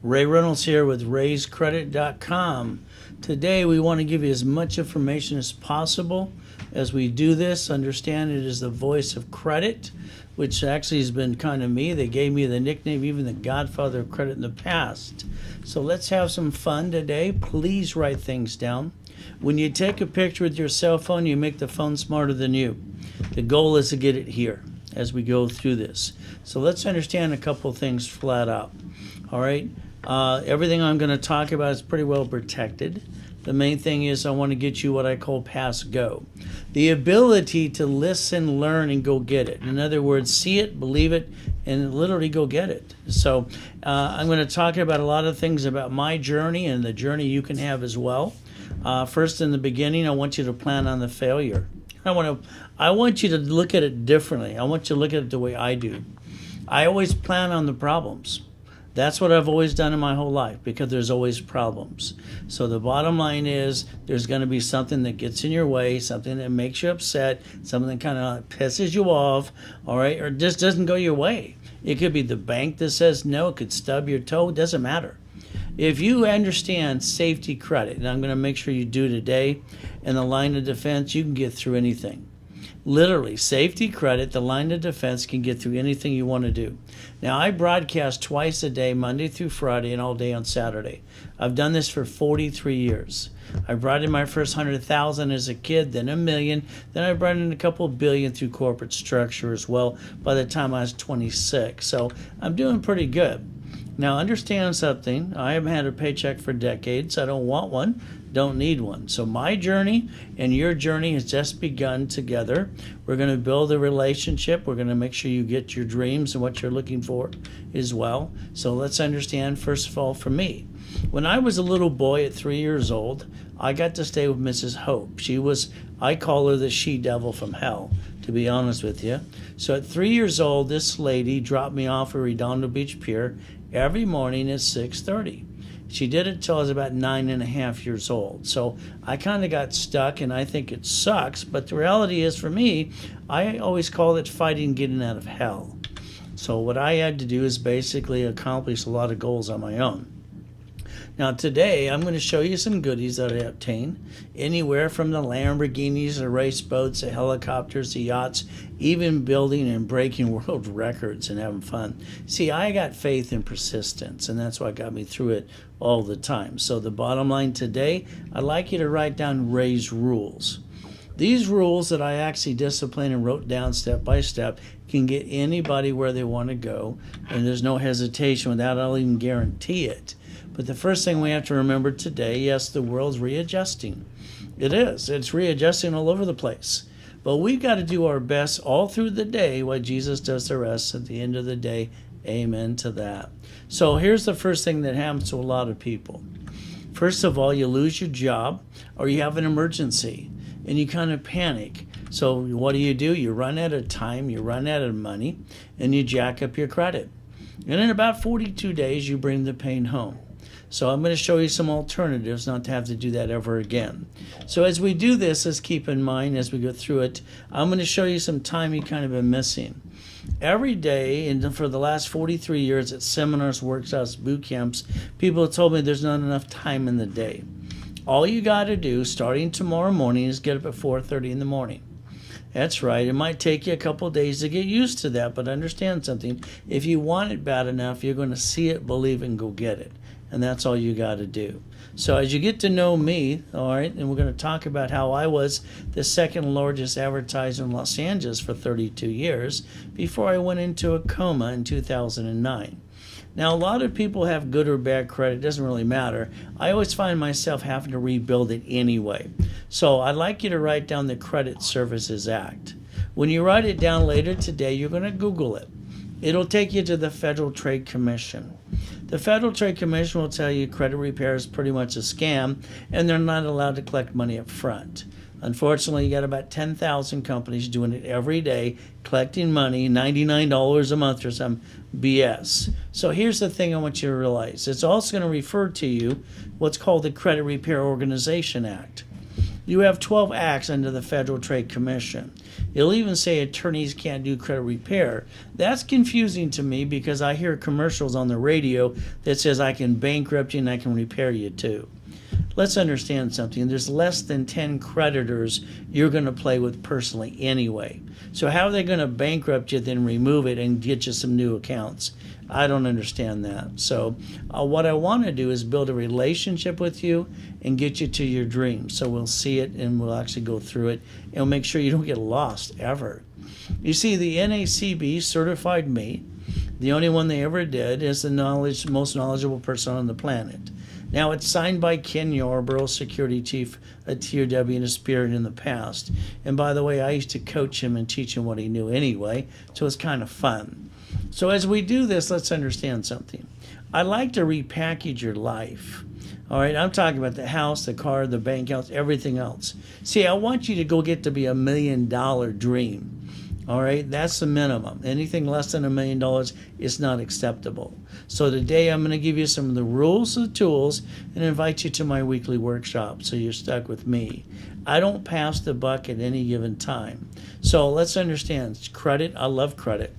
Ray Reynolds here with raisecredit.com. Today we want to give you as much information as possible. As we do this, understand it is the voice of credit, which actually has been kind of me. They gave me the nickname, even the godfather of credit in the past. So let's have some fun today. Please write things down. When you take a picture with your cell phone, you make the phone smarter than you. The goal is to get it here as we go through this. So let's understand a couple things flat out. All right. Everything I'm going to talk about is pretty well protected. The main thing is I want to get you what I call pass go. The ability to listen, learn, and go get it. In other words, see it, believe it, and literally go get it. So I'm going to talk about a lot of things about my journey and the journey you can have as well. First, in the beginning, I want you to plan on the failure. I want you to look at it differently. I want you to look at it the way I do. I always plan on the problems. That's what I've always done in my whole life, because there's always problems. So the bottom line is there's going to be something that gets in your way, something that makes you upset, something that kind of pisses you off, all right, or just doesn't go your way. It could be the bank that says no, it could stub your toe, it doesn't matter. If you understand safety credit, and I'm going to make sure you do today, in the line of defense, you can get through anything. Literally, safety credit, the line of defense, can get through anything you want to do. Now, I broadcast twice a day, Monday through Friday, and all day on Saturday. I've done this for 43 years. I brought in my first 100,000 as a kid, then a million, then I brought in a couple billion through corporate structure as well by the time I was 26. So I'm doing pretty good. Now, understand something. I haven't had a paycheck for decades. I don't want one, don't need one. So my journey and your journey has just begun together. We're going to build a relationship. We're going to make sure you get your dreams and what you're looking for as well. So let's understand, first of all, for me. When I was a little boy at 3 years old, I got to stay with Mrs. Hope. She was, I call her the she-devil from hell, to be honest with you. So at 3 years old, this lady dropped me off at Redondo Beach Pier every morning at 6:30. She did it till I was about 9.5 years old. So I kind of got stuck, and I think it sucks. But the reality is, for me, I always call it fighting getting out of hell. So what I had to do is basically accomplish a lot of goals on my own. Now today, I'm going to show you some goodies that I obtained, anywhere from the Lamborghinis, the race boats, the helicopters, the yachts, even building and breaking world records and having fun. See, I got faith and persistence, and that's what got me through it all the time. So the bottom line today, I'd like you to write down Ray's rules. These rules that I actually disciplined and wrote down step by step can get anybody where they want to go, and there's no hesitation with that. I'll even guarantee it. But the first thing we have to remember today, yes, the world's readjusting. It is. It's readjusting all over the place. But we've got to do our best all through the day while Jesus does the rest at the end of the day. Amen to that. So here's the first thing that happens to a lot of people. First of all, you lose your job or you have an emergency and you kind of panic. So what do? You run out of time, you run out of money, and you jack up your credit. And in about 42 days, you bring the pain home. So I'm going to show you some alternatives not to have to do that ever again. So as we do this, let's keep in mind as we go through it, I'm going to show you some time you kind of been missing. Every day, and for the last 43 years at seminars, workshops, boot camps, people have told me there's not enough time in the day. All you got to do, starting tomorrow morning, is get up at 4:30 in the morning. That's right. It might take you a couple of days to get used to that, but understand something. If you want it bad enough, you're going to see it, believe it, and go get it. And that's all you got to do. So as you get to know me, all right, and we're going to talk about how I was the second largest advertiser in Los Angeles for 32 years before I went into a coma in 2009. Now, a lot of people have good or bad credit. It doesn't really matter. I always find myself having to rebuild it anyway. So I'd like you to write down the Credit Services Act. When you write it down later today, you're going to Google it. It'll take you to the Federal Trade Commission. The Federal Trade Commission will tell you credit repair is pretty much a scam, and they're not allowed to collect money up front. Unfortunately, you got about 10,000 companies doing it every day, collecting money, $99 a month or some BS. So here's the thing I want you to realize. It's also going to refer to you what's called the Credit Repair Organization Act. You have 12 acts under the Federal Trade Commission. It'll even say attorneys can't do credit repair. That's confusing to me because I hear commercials on the radio that says I can bankrupt you and I can repair you too. Let's understand something. There's less than 10 creditors you're going to play with personally anyway. So how are they going to bankrupt you, then remove it and get you some new accounts? I don't understand that. So what I want to do is build a relationship with you and get you to your dreams. So we'll see it and we'll actually go through it and we'll make sure you don't get lost ever. You see, the NACB certified me. The only one they ever did is the most knowledgeable person on the planet. Now, it's signed by Ken Yarborough, security chief at TRW and a spirit in the past. And by the way, I used to coach him and teach him what he knew anyway, so it's kind of fun. So as we do this, let's understand something. I like to repackage your life. All right, I'm talking about the house, the car, the bank accounts, everything else. See, I want you to go get to be $1 million dream. All right, that's the minimum. Anything less than $1 million is not acceptable. So today I'm going to give you some of the rules, the tools, and invite you to my weekly workshop so you're stuck with me. I don't pass the buck at any given time. So let's understand credit. I love credit.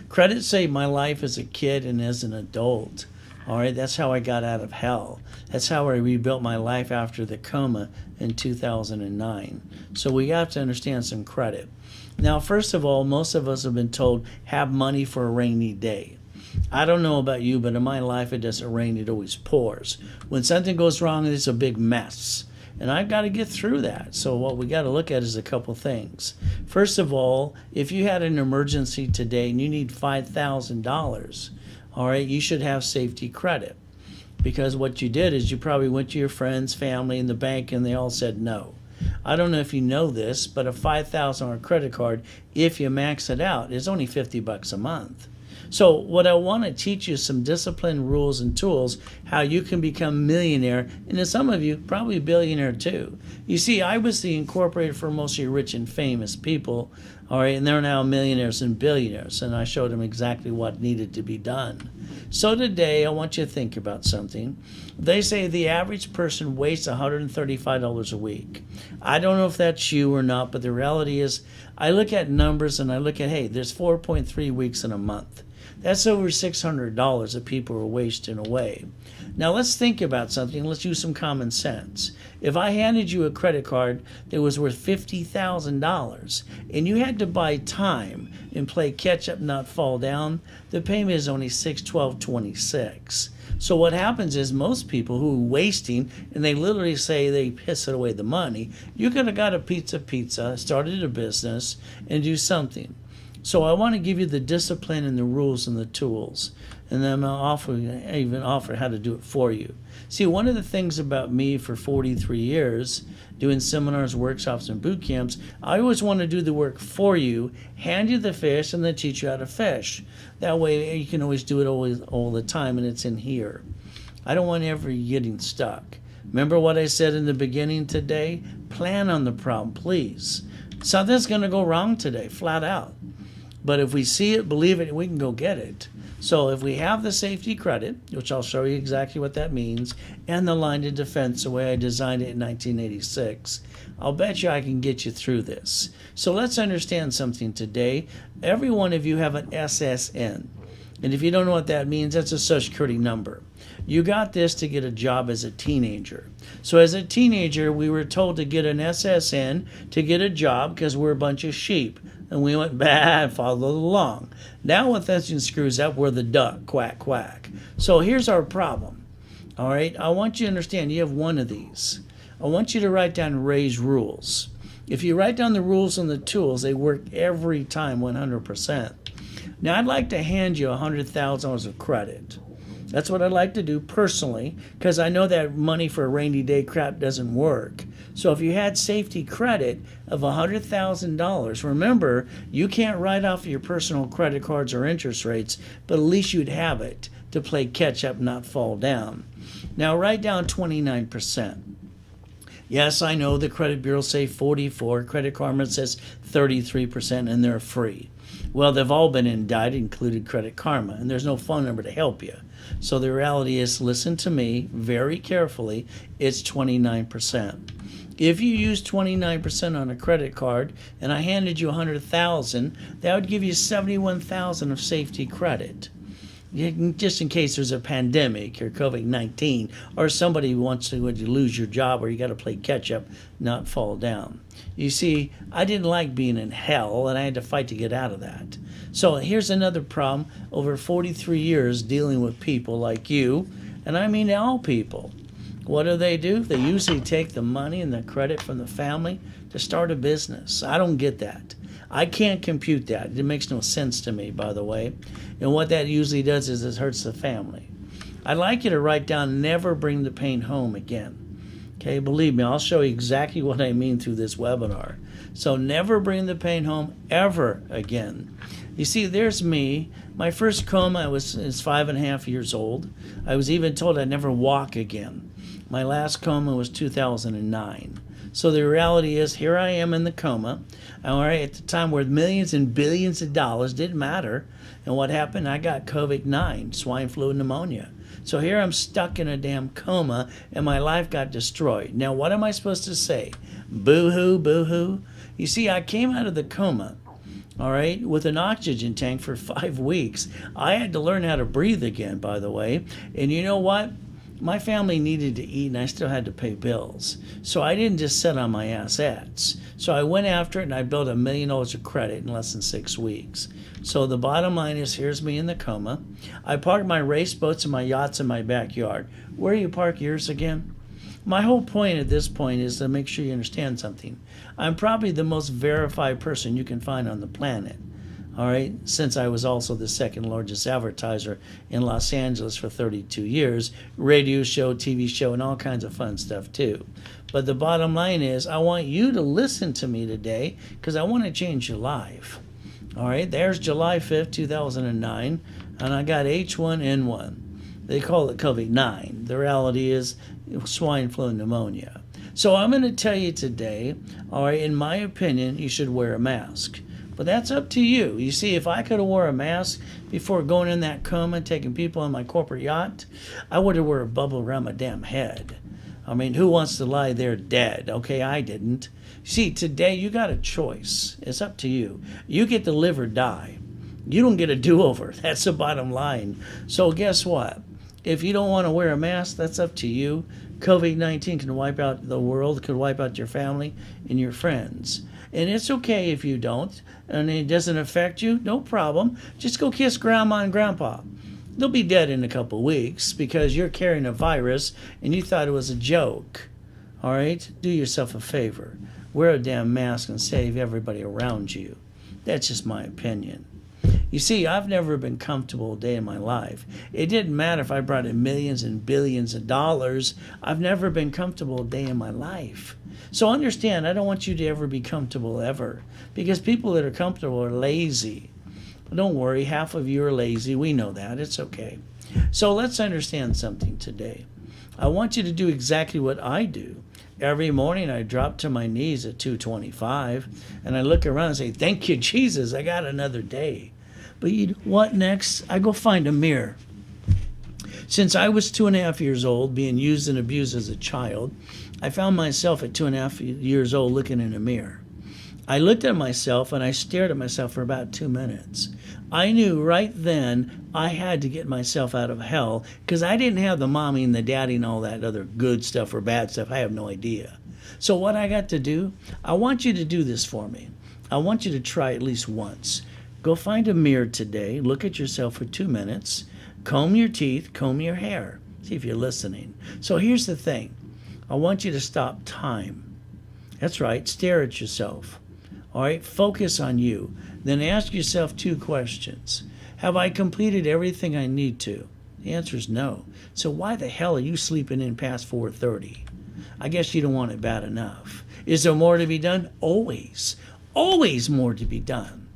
Credit saved my life as a kid and as an adult. All right, that's how I got out of hell. That's how I rebuilt my life after the coma in 2009. So we have to understand some credit. Now, first of all, most of us have been told, have money for a rainy day. I don't know about you, but in my life, it doesn't rain, it always pours. When something goes wrong, it's a big mess. And I've got to get through that. So what we got to look at is a couple things. First of all, if you had an emergency today and you need $5,000, all right, you should have safety credit. Because what you did is you probably went to your friends, family, and the bank, and they all said no. I don't know if you know this, but a $5,000 credit card, if you max it out, is only $50 a month. So what I want to teach you is some discipline, rules, and tools, how you can become a millionaire, and then some of you probably a billionaire too. You see, I was the incorporator for mostly rich and famous people, all right, and they're now millionaires and billionaires, and I showed them exactly what needed to be done. So today, I want you to think about something. They say the average person wastes $135 a week. I don't know if that's you or not, but the reality is I look at numbers and I look at, hey, there's 4.3 weeks in a month. That's over $600 that people are wasting away. Now let's think about something. Let's use some common sense. If I handed you a credit card that was worth $50,000 and you had to buy time and play catch up, not fall down, the payment is only $612.26. So what happens is most people who are wasting, and they literally say they piss it away the money, you could have got a pizza, started a business, and do something. So I want to give you the discipline and the rules and the tools, and then I'll even offer how to do it for you. See, one of the things about me for 43 years, doing seminars, workshops, and boot camps, I always want to do the work for you, hand you the fish, and then teach you how to fish. That way you can always do it all the time, and it's in here. I don't want ever getting stuck. Remember what I said in the beginning today? Plan on the problem, please. Something's going to go wrong today, flat out. But if we see it, believe it, we can go get it. So if we have the safety credit, which I'll show you exactly what that means, and the line of defense the way I designed it in 1986, I'll bet you I can get you through this. So let's understand something today. Every one of you have an SSN. And if you don't know what that means, that's a Social Security number. You got this to get a job as a teenager. So as a teenager, we were told to get an SSN to get a job because we're a bunch of sheep. And we went bad, followed along. Now when that screws up, we're the duck, quack, quack. So here's our problem. All right, I want you to understand you have one of these. I want you to write down Ray's rules. If you write down the rules and the tools, they work every time 100%. Now I'd like to hand you $100,000 of credit. That's what I'd like to do personally, because I know that money for a rainy day crap doesn't work. So if you had safety credit of $100,000, remember, you can't write off your personal credit cards or interest rates, but at least you'd have it to play catch up, not fall down. Now write down 29%. Yes, I know the credit bureaus say 44, Credit Karma says 33%, and they're free. Well, they've all been indicted, including Credit Karma, and there's no phone number to help you. So the reality is, listen to me very carefully, it's 29%. If you use 29% on a credit card and I handed you 100,000, that would give you 71,000 of safety credit. Just in case there's a pandemic or COVID-19 or somebody wants to lose your job or you got to play catch up, not fall down. You see, I didn't like being in hell and I had to fight to get out of that. So here's another problem over 43 years dealing with people like you, and I mean all people. What do? They usually take the money and the credit from the family to start a business. I don't get that. I can't compute that. It makes no sense to me, by the way. And what that usually does is it hurts the family. I'd like you to write down, never bring the pain home again. Okay, believe me, I'll show you exactly what I mean through this webinar. So never bring the pain home ever again. You see, there's me. My first coma, I was 5.5 years old. I was even told I'd never walk again. My last coma was 2009. So the reality is, here I am in the coma, all right, at the time where millions and billions of dollars didn't matter. And what happened? I got COVID-19, swine flu, pneumonia. So here I'm stuck in a damn coma, and my life got destroyed. Now, what am I supposed to say? Boo-hoo, boo-hoo? You see, I came out of the coma, all right, with an oxygen tank for 5 weeks. I had to learn how to breathe again, by the way. And you know what? My family needed to eat, and I still had to pay bills. So I didn't just sit on my assets. So I went after it, and I built $1 million of credit in less than 6 weeks. So the bottom line is, here's me in the coma. I parked my race boats and my yachts in my backyard. Where do you park yours again? My whole point at this point is to make sure you understand something. I'm probably the most verified person you can find on the planet. All right, since I was also the second largest advertiser in Los Angeles for 32 years, radio show, TV show, and all kinds of fun stuff too. But the bottom line is, I want you to listen to me today because I want to change your life. All right, there's July 5th, 2009, and I got H1N1. They call it COVID-9. The reality is swine flu pneumonia. So I'm going to tell you today, all right, in my opinion, you should wear a mask. But that's up to you. You see, if I could have wore a mask before going in that coma and taking people on my corporate yacht, I would have wore a bubble around my damn head. I mean, who wants to lie there dead? Okay, I didn't. See, today you got a choice. It's up to you. You get to live or die. You don't get a do-over. That's the bottom line. So guess what? If you don't want to wear a mask, that's up to you. COVID-19 can wipe out the world, could wipe out your family and your friends. And it's okay if you don't, and it doesn't affect you, no problem. Just go kiss grandma and grandpa. They'll be dead in a couple weeks because you're carrying a virus and you thought it was a joke. All right? Do yourself a favor. Wear a damn mask and save everybody around you. That's just my opinion. You see, I've never been comfortable a day in my life. It didn't matter if I brought in millions and billions of dollars. I've never been comfortable a day in my life. So understand, I don't want you to ever be comfortable ever. Because people that are comfortable are lazy. But don't worry, half of you are lazy. We know that. It's okay. So let's understand something today. I want you to do exactly what I do. Every morning I drop to my knees at 2:25 and I look around and say, thank you, Jesus, I got another day. But you know what next? I go find a mirror. Since I was 2.5 years old, being used and abused as a child, I found myself at 2.5 years old looking in a mirror. I looked at myself and I stared at myself for about 2 minutes. I knew right then I had to get myself out of hell because I didn't have the mommy and the daddy and all that other good stuff or bad stuff. I have no idea. So what I got to do, I want you to do this for me. I want you to try at least once. Go find a mirror today, look at yourself for 2 minutes, comb your teeth, comb your hair. See if you're listening. So here's the thing. I want you to stop time. That's right, stare at yourself. All right, focus on you. Then ask yourself 2 questions. Have I completed everything I need to? The answer is no. So why the hell are you sleeping in past 4:30? I guess you don't want it bad enough. Is there more to be done? Always. Always more to be done.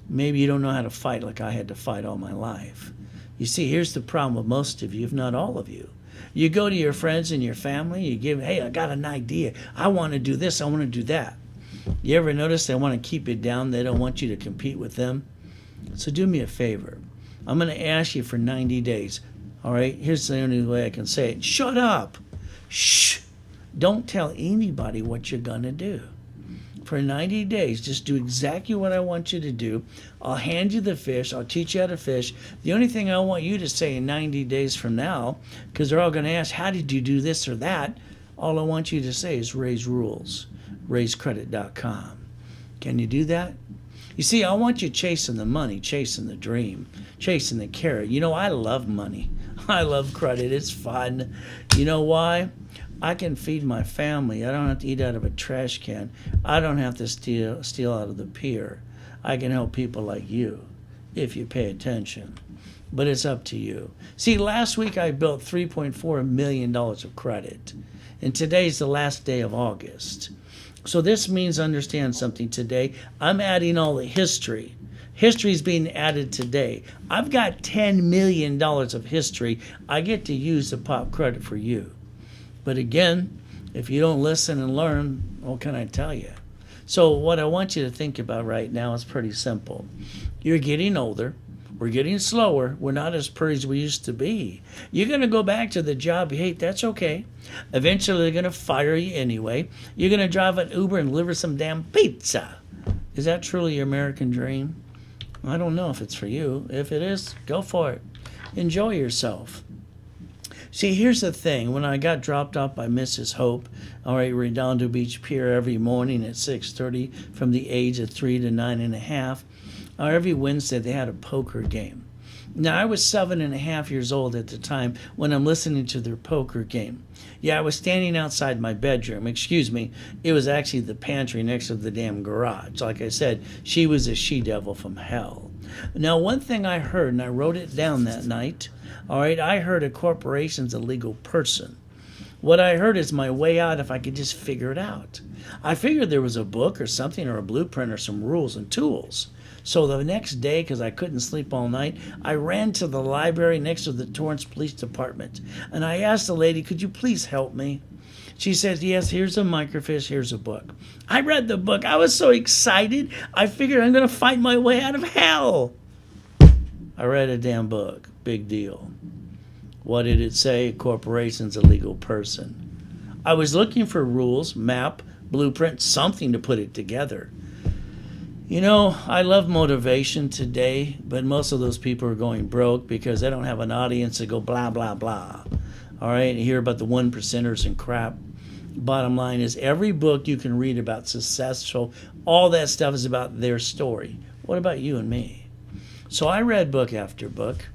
Maybe you don't know how to fight like I had to fight all my life. You see, here's the problem with most of you, if not all of you. You go to your friends and your family, you give, hey, I got an idea. I want to do this, I want to do that. You ever notice they want to keep you down? They don't want you to compete with them? So do me a favor. I'm going to ask you for 90 days. All right? Here's the only way I can say it. Shut up. Shh. Don't tell anybody what you're going to do. For 90 days, just do exactly what I want you to do. I'll hand you the fish. I'll teach you how to fish. The only thing I want you to say in 90 days from now, because they're all going to ask, how did you do this or that? All I want you to say is raise rules, raisecredit.com. Can you do that? You see, I want you chasing the money, chasing the dream, chasing the carrot. You know, I love money. I love credit. It's fun. You know why? I can feed my family. I don't have to eat out of a trash can. I don't have to steal out of the pier. I can help people like you if you pay attention. But it's up to you. See, last week I built $3.4 million of credit. And today's the last day of August. So this means understand something today. I'm adding all the history. History is being added today. I've got $10 million of history I get to use to pop credit for you. But again, if you don't listen and learn, what can I tell you? So what I want you to think about right now is pretty simple. You're getting older. We're getting slower. We're not as pretty as we used to be. You're going to go back to the job you hate. That's okay. Eventually, they're going to fire you anyway. You're going to drive an Uber and deliver some damn pizza. Is that truly your American dream? I don't know if it's for you. If it is, go for it. Enjoy yourself. See, here's the thing. When I got dropped off by Mrs. Hope, all right, Redondo Beach Pier every morning at 6:30 from the age of 3 to 9.5, every Wednesday they had a poker game. Now, I was 7.5 years old at the time when I'm listening to their poker game. Yeah, I was standing outside my bedroom. Excuse me, it was actually the pantry next to the damn garage. Like I said, she was a she-devil from hell. Now, one thing I heard, and I wrote it down that night, all right, I heard a corporation's a legal person. What I heard is my way out if I could just figure it out. I figured there was a book or something or a blueprint or some rules and tools. So the next day, because I couldn't sleep all night, I ran to the library next to the Torrance Police Department. And I asked the lady, could you please help me? She says, yes, here's a microfiche, here's a book. I read the book. I was so excited. I figured I'm going to fight my way out of hell. I read a damn book. Big deal. What did it say? Corporation's a legal person. I was looking for rules, map, blueprint, something to put it together. You know, I love motivation today, but most of those people are going broke because they don't have an audience to go blah, blah, blah. All right, and hear about the 1%ers and crap. Bottom line is every book you can read about successful, all that stuff is about their story. What about you and me? So I read book after book.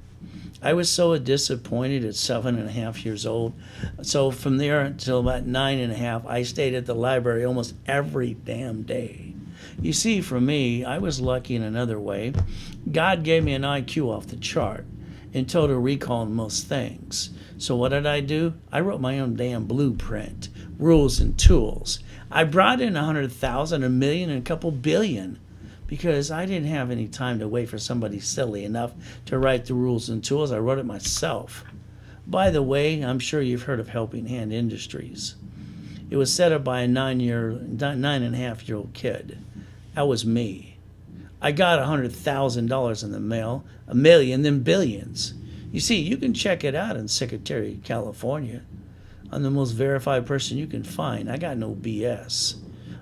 I was so disappointed at 7.5 years old. So from there until about 9.5, I stayed at the library almost every damn day. You see, for me, I was lucky in another way. God gave me an IQ off the chart and total recall in most things. So what did I do? I wrote my own damn blueprint, rules and tools. I brought in 100,000, 1 million, and a couple billion because I didn't have any time to wait for somebody silly enough to write the rules and tools. I wrote it myself. By the way, I'm sure you've heard of Helping Hand Industries. It was set up by a 9.5-year-old kid. That was me. I got $100,000 in the mail, 1 million, then billions. You see, you can check it out in Secretary, California. I'm the most verified person you can find. I got no BS.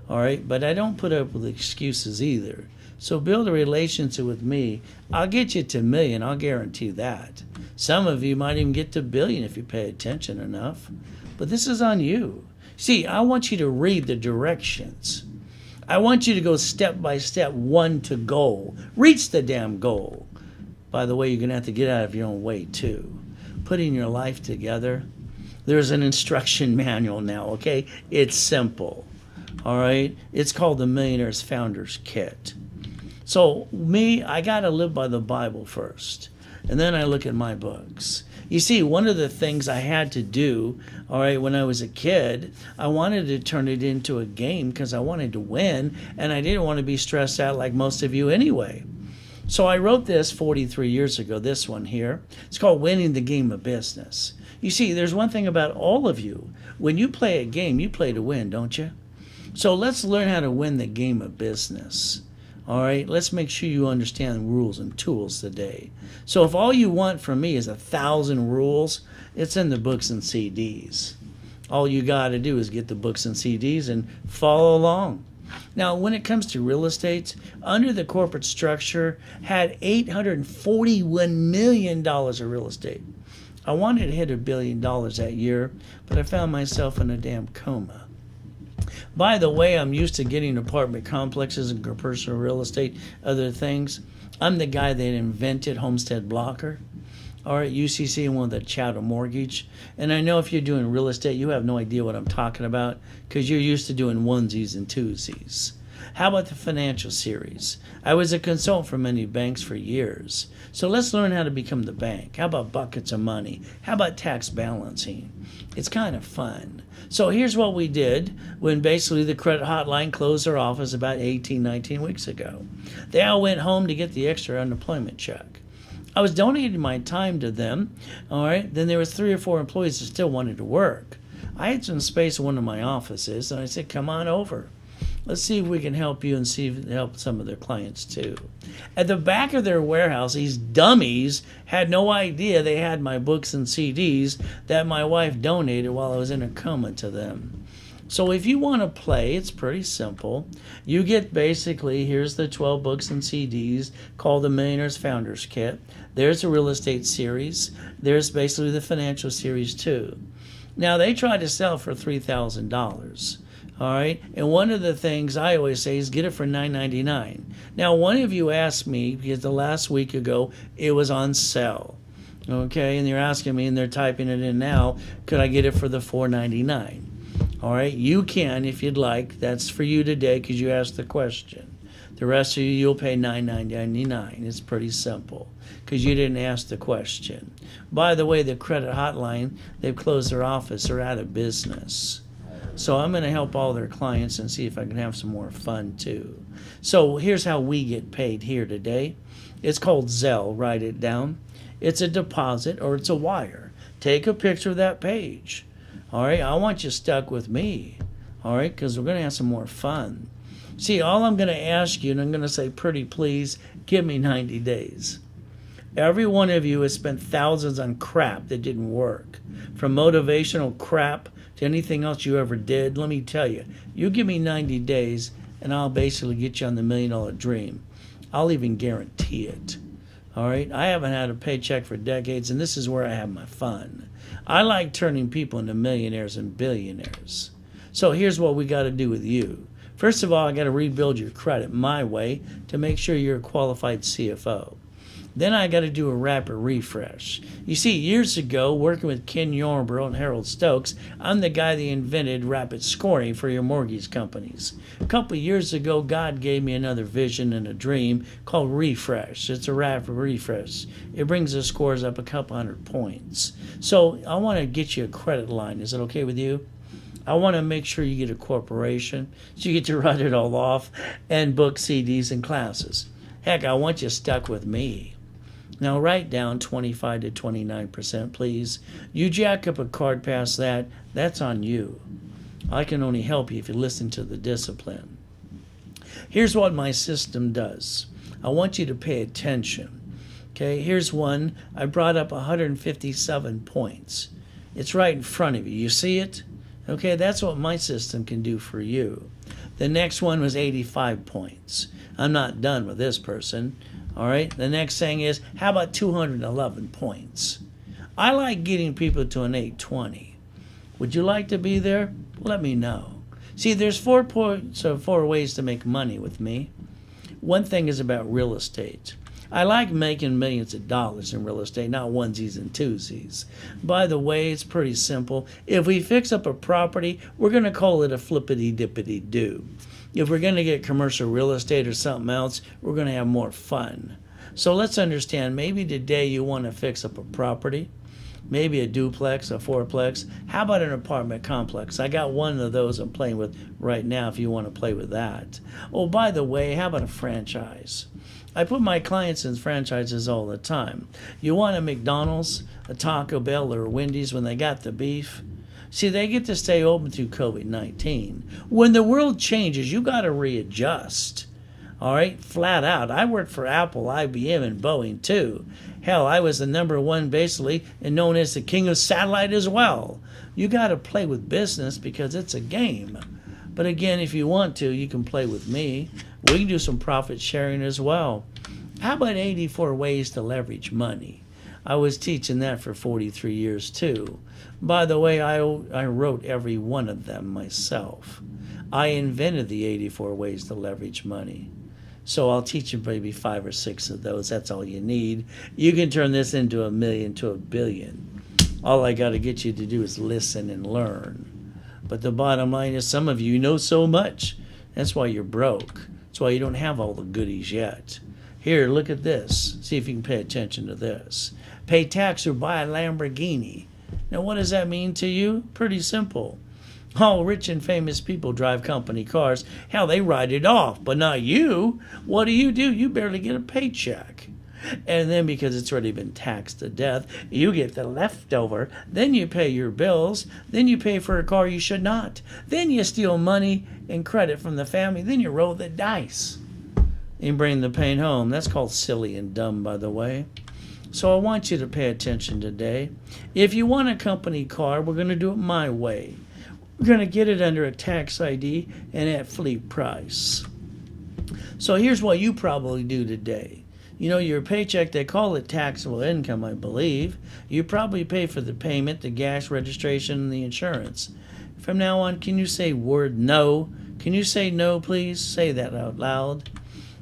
All right, but I don't put up with excuses either. So build a relationship with me. I'll get you to 1 million. I'll guarantee that. Some of you might even get to 1 billion if you pay attention enough. But this is on you. See, I want you to read the directions. I want you to go step by step, one to goal. Reach the damn goal. By the way, you're going to have to get out of your own way too. Putting your life together. There's an instruction manual now, okay? It's simple. All right? It's called the Millionaire's Founders Kit. So me, I got to live by the Bible first. And then I look at my books. You see, one of the things I had to do, all right, when I was a kid, I wanted to turn it into a game because I wanted to win, and I didn't want to be stressed out like most of you anyway. So I wrote this 43 years ago, this one here. It's called Winning the Game of Business. You see, there's one thing about all of you. When you play a game, you play to win, don't you? So let's learn how to win the game of business. All right, let's make sure you understand the rules and tools today. So if all you want from me is 1,000 rules, it's in the books and CDs. All you got to do is get the books and CDs and follow along. Now, when it comes to real estate, under the corporate structure, had $841 million of real estate. I wanted to hit $1 billion that year, but I found myself in a damn coma. By the way, I'm used to getting apartment complexes and commercial real estate, other things. I'm the guy that invented Homestead Blocker. All right, UCC and one of the Chattel Mortgage. And I know if you're doing real estate, you have no idea what I'm talking about because you're used to doing onesies and twosies. How about the financial series? I was a consultant for many banks for years. So let's learn how to become the bank. How about buckets of money? How about tax balancing? It's kind of fun. So here's what we did when basically the credit hotline closed their office about 18, 19 weeks ago. They all went home to get the extra unemployment check. I was donating my time to them, all right? Then there was 3 or 4 employees that still wanted to work. I had some space in one of my offices, and I said, come on over. Let's see if we can help you and see if we can help some of their clients too. At the back of their warehouse, these dummies had no idea they had my books and CDs that my wife donated while I was in a coma to them. So if you want to play, it's pretty simple. You get basically, here's the 12 books and CDs called the Millionaires Founders Kit. There's the real estate series. There's basically the financial series too. Now they tried to sell for $3,000. All right, and one of the things I always say is get it for $9.99. Now, one of you asked me, because the last week ago it was on sale, okay, and you're asking me, and they're typing it in now, could I get it for the $4.99? All right, you can if you'd like. That's for you today because you asked the question. The rest of you, you'll pay $9.99. It's pretty simple because you didn't ask the question. By the way, the credit hotline, they've closed their office. They're out of business. So I'm going to help all their clients and see if I can have some more fun too. So here's how we get paid here today. It's called Zelle. Write it down. It's a deposit or it's a wire. Take a picture of that page. All right, I want you stuck with me. All right, because we're going to have some more fun. See, all I'm going to ask you, and I'm going to say, pretty please, give me 90 days. Every one of you has spent thousands on crap that didn't work. From motivational crap to anything else you ever did, let me tell you, you give me 90 days and I'll basically get you on the $1 million dream. I'll even guarantee it. All right? I haven't had a paycheck for decades, and this is where I have my fun. I like turning people into millionaires and billionaires. So here's what we got to do with you. First of all, I got to rebuild your credit my way to make sure you're a qualified CFO. Then I got to do a rapid refresh. You see, years ago, working with Ken Yornborough and Harold Stokes, I'm the guy that invented rapid scoring for your mortgage companies. A couple of years ago, God gave me another vision and a dream called Refresh. It's a rapid refresh. It brings the scores up a couple hundred points. So I want to get you a credit line. Is it okay with you? I want to make sure you get a corporation so you get to write it all off and book CDs and classes. Heck, I want you stuck with me. Now write down 25 to 29%, please. You jack up a card past that, that's on you. I can only help you if you listen to the discipline. Here's what my system does. I want you to pay attention. Okay, here's one. I brought up 157 points. It's right in front of you. You see it? Okay, that's what my system can do for you. The next one was 85 points. I'm not done with this person. All right, the next thing is, how about 211 points? I like getting people to an 820. Would you like to be there? Let me know. See, there's 4 points or 4 ways to make money with me. One thing is about real estate. I like making millions of dollars in real estate, not onesies and twosies. By the way, it's pretty simple. If we fix up a property, we're going to call it a flippity-dippity-do. If we're going to get commercial real estate or something else, we're going to have more fun. So let's understand, maybe today you want to fix up a property, maybe a duplex, a fourplex. How about an apartment complex? I got one of those I'm playing with right now if you want to play with that. Oh, by the way, how about a franchise? I put my clients in franchises all the time. You want a McDonald's, a Taco Bell, or a Wendy's when they got the beef? See, they get to stay open through COVID-19. When the world changes, you got to readjust. All right, flat out. I worked for Apple, IBM, and Boeing too. Hell, I was the #1 basically and known as the king of satellite as well. You got to play with business because it's a game. But again, if you want to, you can play with me. We can do some profit sharing as well. How about 84 ways to leverage money? I was teaching that for 43 years too. By the way, I wrote every one of them myself. I invented the 84 ways to leverage money. So I'll teach you maybe 5 or 6 of those. That's all you need. You can turn this into $1 million to $1 billion. All I got to get you to do is listen and learn. But the bottom line is some of you know so much. That's why you're broke. That's why you don't have all the goodies yet. Here, look at this. See if you can pay attention to this. Pay tax or buy a Lamborghini. Now, what does that mean to you? Pretty simple. All rich and famous people drive company cars. Hell, they write it off, but not you. What do? You barely get a paycheck. And then because it's already been taxed to death, you get the leftover. Then you pay your bills. Then you pay for a car you should not. Then you steal money and credit from the family. Then you roll the dice and bring the pain home. That's called silly and dumb, by the way. So I want you to pay attention today. If you want a company car, we're going to do it my way. We're going to get it under a tax ID and at fleet price. So here's what you probably do today. You know, your paycheck, they call it taxable income, I believe. You probably pay for the payment, the gas registration, and the insurance. From now on, can you say word no? Can you say no, please? Say that out loud.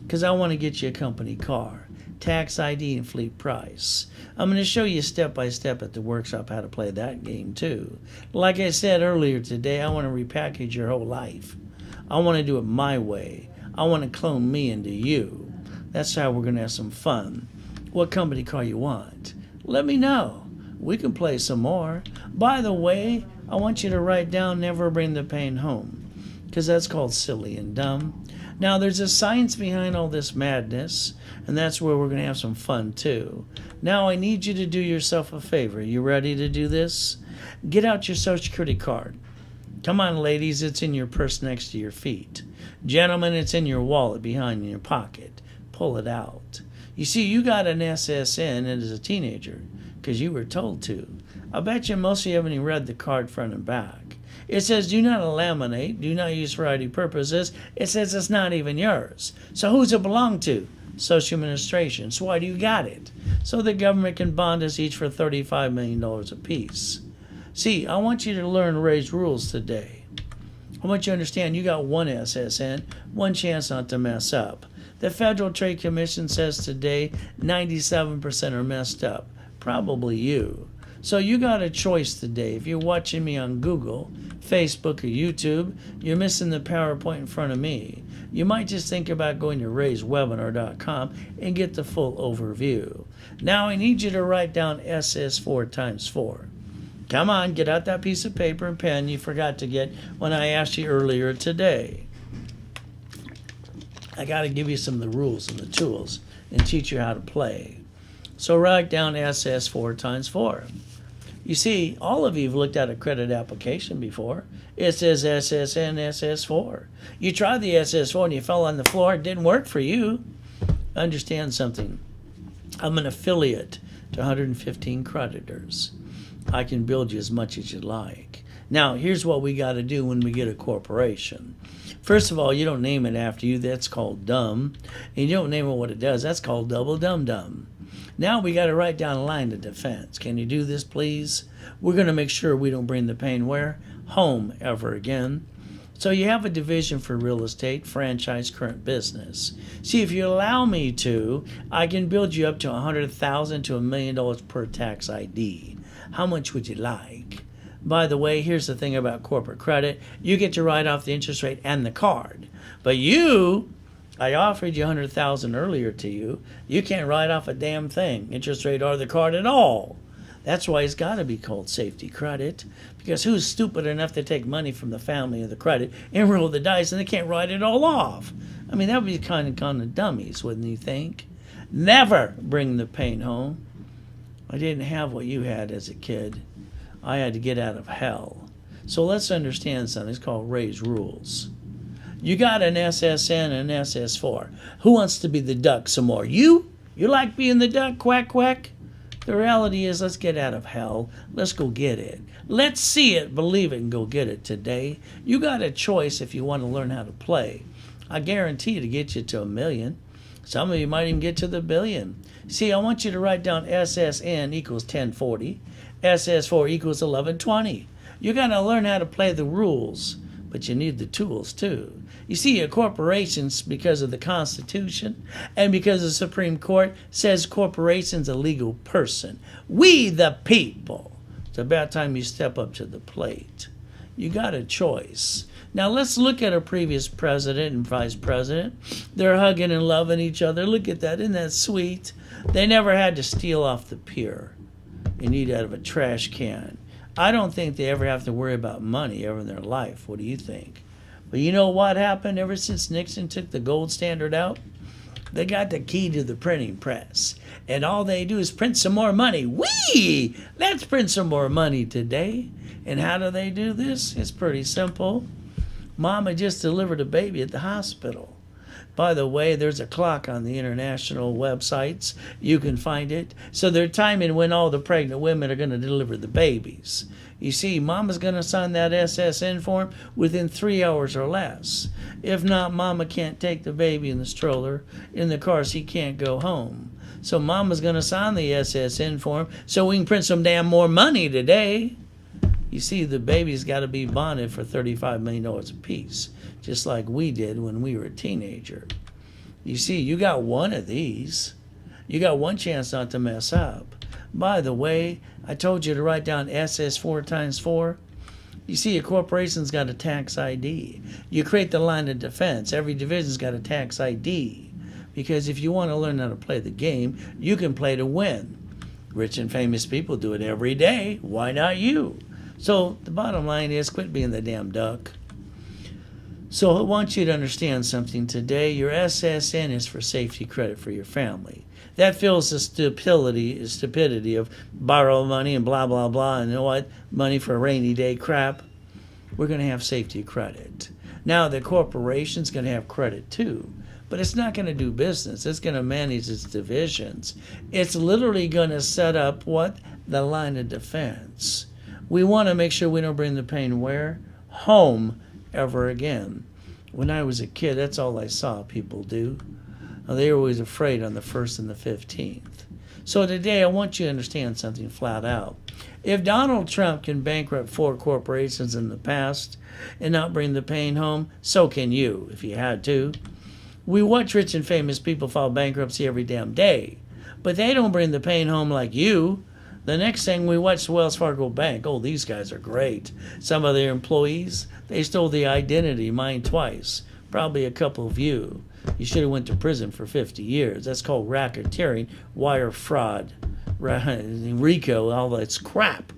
Because I want to get you a company car. Tax ID and fleet price. I'm going to show you step by step at the workshop how to play that game too. Like I said earlier today, I want to repackage your whole life. I want to do it my way. I want to clone me into you. That's how we're going to have some fun. What company car you want? Let me know. We can play some more. By the way, I want you to write down never bring the pain home, because that's called silly and dumb. Now, there's a science behind all this madness, and that's where we're going to have some fun, too. Now, I need you to do yourself a favor. You ready to do this? Get out your Social Security card. Come on, ladies, it's in your purse next to your feet. Gentlemen, it's in your wallet behind in your pocket. Pull it out. You see, you got an SSN as a teenager because you were told to. I bet you most of you haven't even read the card front and back. It says do not laminate, do not use for ID purposes. It says it's not even yours. So who's it belong to? Social Administration. So why do you got it? So the government can bond us each for $35 million apiece. See, I want you to learn Ray's rules today. I want you to understand you got one SSN, one chance not to mess up. The Federal Trade Commission says today 97% are messed up. Probably you. So you got a choice today. If you're watching me on Google, Facebook, or YouTube, you're missing the PowerPoint in front of me. You might just think about going to rayswebinar.com and get the full overview. Now I need you to write down SS4 times 4. Come on, get out that piece of paper and pen you forgot to get when I asked you earlier today. I got to give you some of the rules and the tools and teach you how to play. So write down SS4 times 4. You see, all of you have looked at a credit application before. It says SSN SS4. You tried the SS4 and you fell on the floor. It didn't work for you. Understand something. I'm an affiliate to 115 creditors. I can build you as much as you like. Now, here's what we got to do when we get a corporation. First of all, you don't name it after you. That's called dumb. And you don't name it what it does. That's called double dum-dum. Now we got to write down a line of defense. Can you do this, please? We're going to make sure we don't bring the pain where? Home ever again. So you have a division for real estate, franchise, current business. See, if you allow me to, I can build you up to $100,000 to $1 million per tax ID. How much would you like? By the way, here's the thing about corporate credit. You get to write off the interest rate and the card. But I offered you $100,000 earlier to you. You can't write off a damn thing, interest rate or the card at all. That's why it's got to be called safety credit. Because who's stupid enough to take money from the family or the credit and roll the dice and they can't write it all off? I mean, that would be kind of dummies, wouldn't you think? Never bring the pain home. I didn't have what you had as a kid. I had to get out of hell. So let's understand something. It's called Ray's rules. You got an SSN and an SS4. Who wants to be the duck some more? You? You like being the duck? Quack, quack. The reality is, let's get out of hell. Let's go get it. Let's see it, believe it, and go get it today. You got a choice if you want to learn how to play. I guarantee to get you to 1 million. Some of you might even get to the billion. See, I want you to write down SSN equals 1040. SS4 equals 1120. You got to learn how to play the rules, but you need the tools too. You see, corporations, because of the Constitution and because the Supreme Court, says corporation's a legal person. We the people. It's about time you step up to the plate. You got a choice. Now let's look at our previous president and vice president. They're hugging and loving each other. Look at that. Isn't that sweet? They never had to steal off the pier and eat out of a trash can. I don't think they ever have to worry about money ever in their life. What do you think? But you know what happened ever since Nixon took the gold standard out? They got the key to the printing press. And all they do is print some more money. Whee! Let's print some more money today. And how do they do this? It's pretty simple. Mama just delivered a baby at the hospital. By the way, there's a clock on the international websites. You can find it. So they're timing when all the pregnant women are going to deliver the babies. You see, Mama's going to sign that SSN form within 3 hours or less. If not, Mama can't take the baby in the stroller. In the car, she can't go home. So Mama's going to sign the SSN form so we can print some damn more money today. You see, the baby's got to be bonded for $35 million a piece, just like we did when we were a teenager. You see, you got one of these. You got one chance not to mess up. By the way, I told you to write down SS4 times 4. You see, a corporation's got a tax ID. You create the line of defense. Every division's got a tax ID. Because if you want to learn how to play the game, you can play to win. Rich and famous people do it every day. Why not you? So the bottom line is, quit being the damn duck. So I want you to understand something today. Your SSN is for safety credit for your family. That fills the stupidity of borrow money and blah, blah, blah, and you know what? Money for a rainy day crap. We're going to have safety credit. Now, the corporation's going to have credit too, but it's not going to do business. It's going to manage its divisions. It's literally going to set up what? The line of defense. We want to make sure we don't bring the pain where? Home ever again. When I was a kid, that's all I saw people do. They were always afraid on the 1st and the 15th. So today I want you to understand something flat out. If Donald Trump can bankrupt 4 corporations in the past and not bring the pain home, so can you if you had to. We watch rich and famous people file bankruptcy every damn day, but they don't bring the pain home like you. The next thing we watch, the Wells Fargo Bank. Oh, these guys are great. Some of their employees, they stole the identity, mine twice. Probably a couple of you. You should have went to prison for 50 years. That's called racketeering, wire fraud, RICO, all that's crap.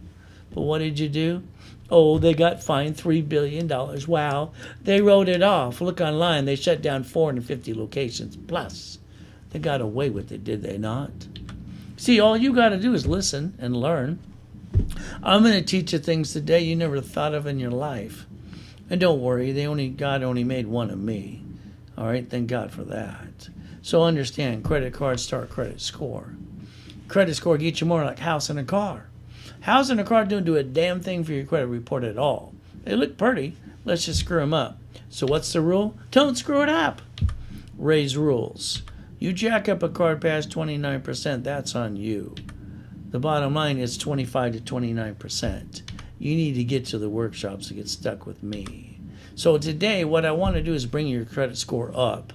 But what did you do? Oh, they got fined $3 billion. Wow. They wrote it off. Look online. They shut down 450 locations plus. They got away with it, did they not? See, all you got to do is listen and learn. I'm going to teach you things today you never thought of in your life. And don't worry, God only made one of me. All right, thank God for that. So understand, credit cards start credit score. Credit score gets you more like house and a car. House and a car don't do a damn thing for your credit report at all. They look pretty. Let's just screw them up. So what's the rule? Don't screw it up. Raise rules. You jack up a card past 29%, that's on you. The bottom line is 25 to 29%. You need to get to the workshops to get stuck with me. So today, what I want to do is bring your credit score up.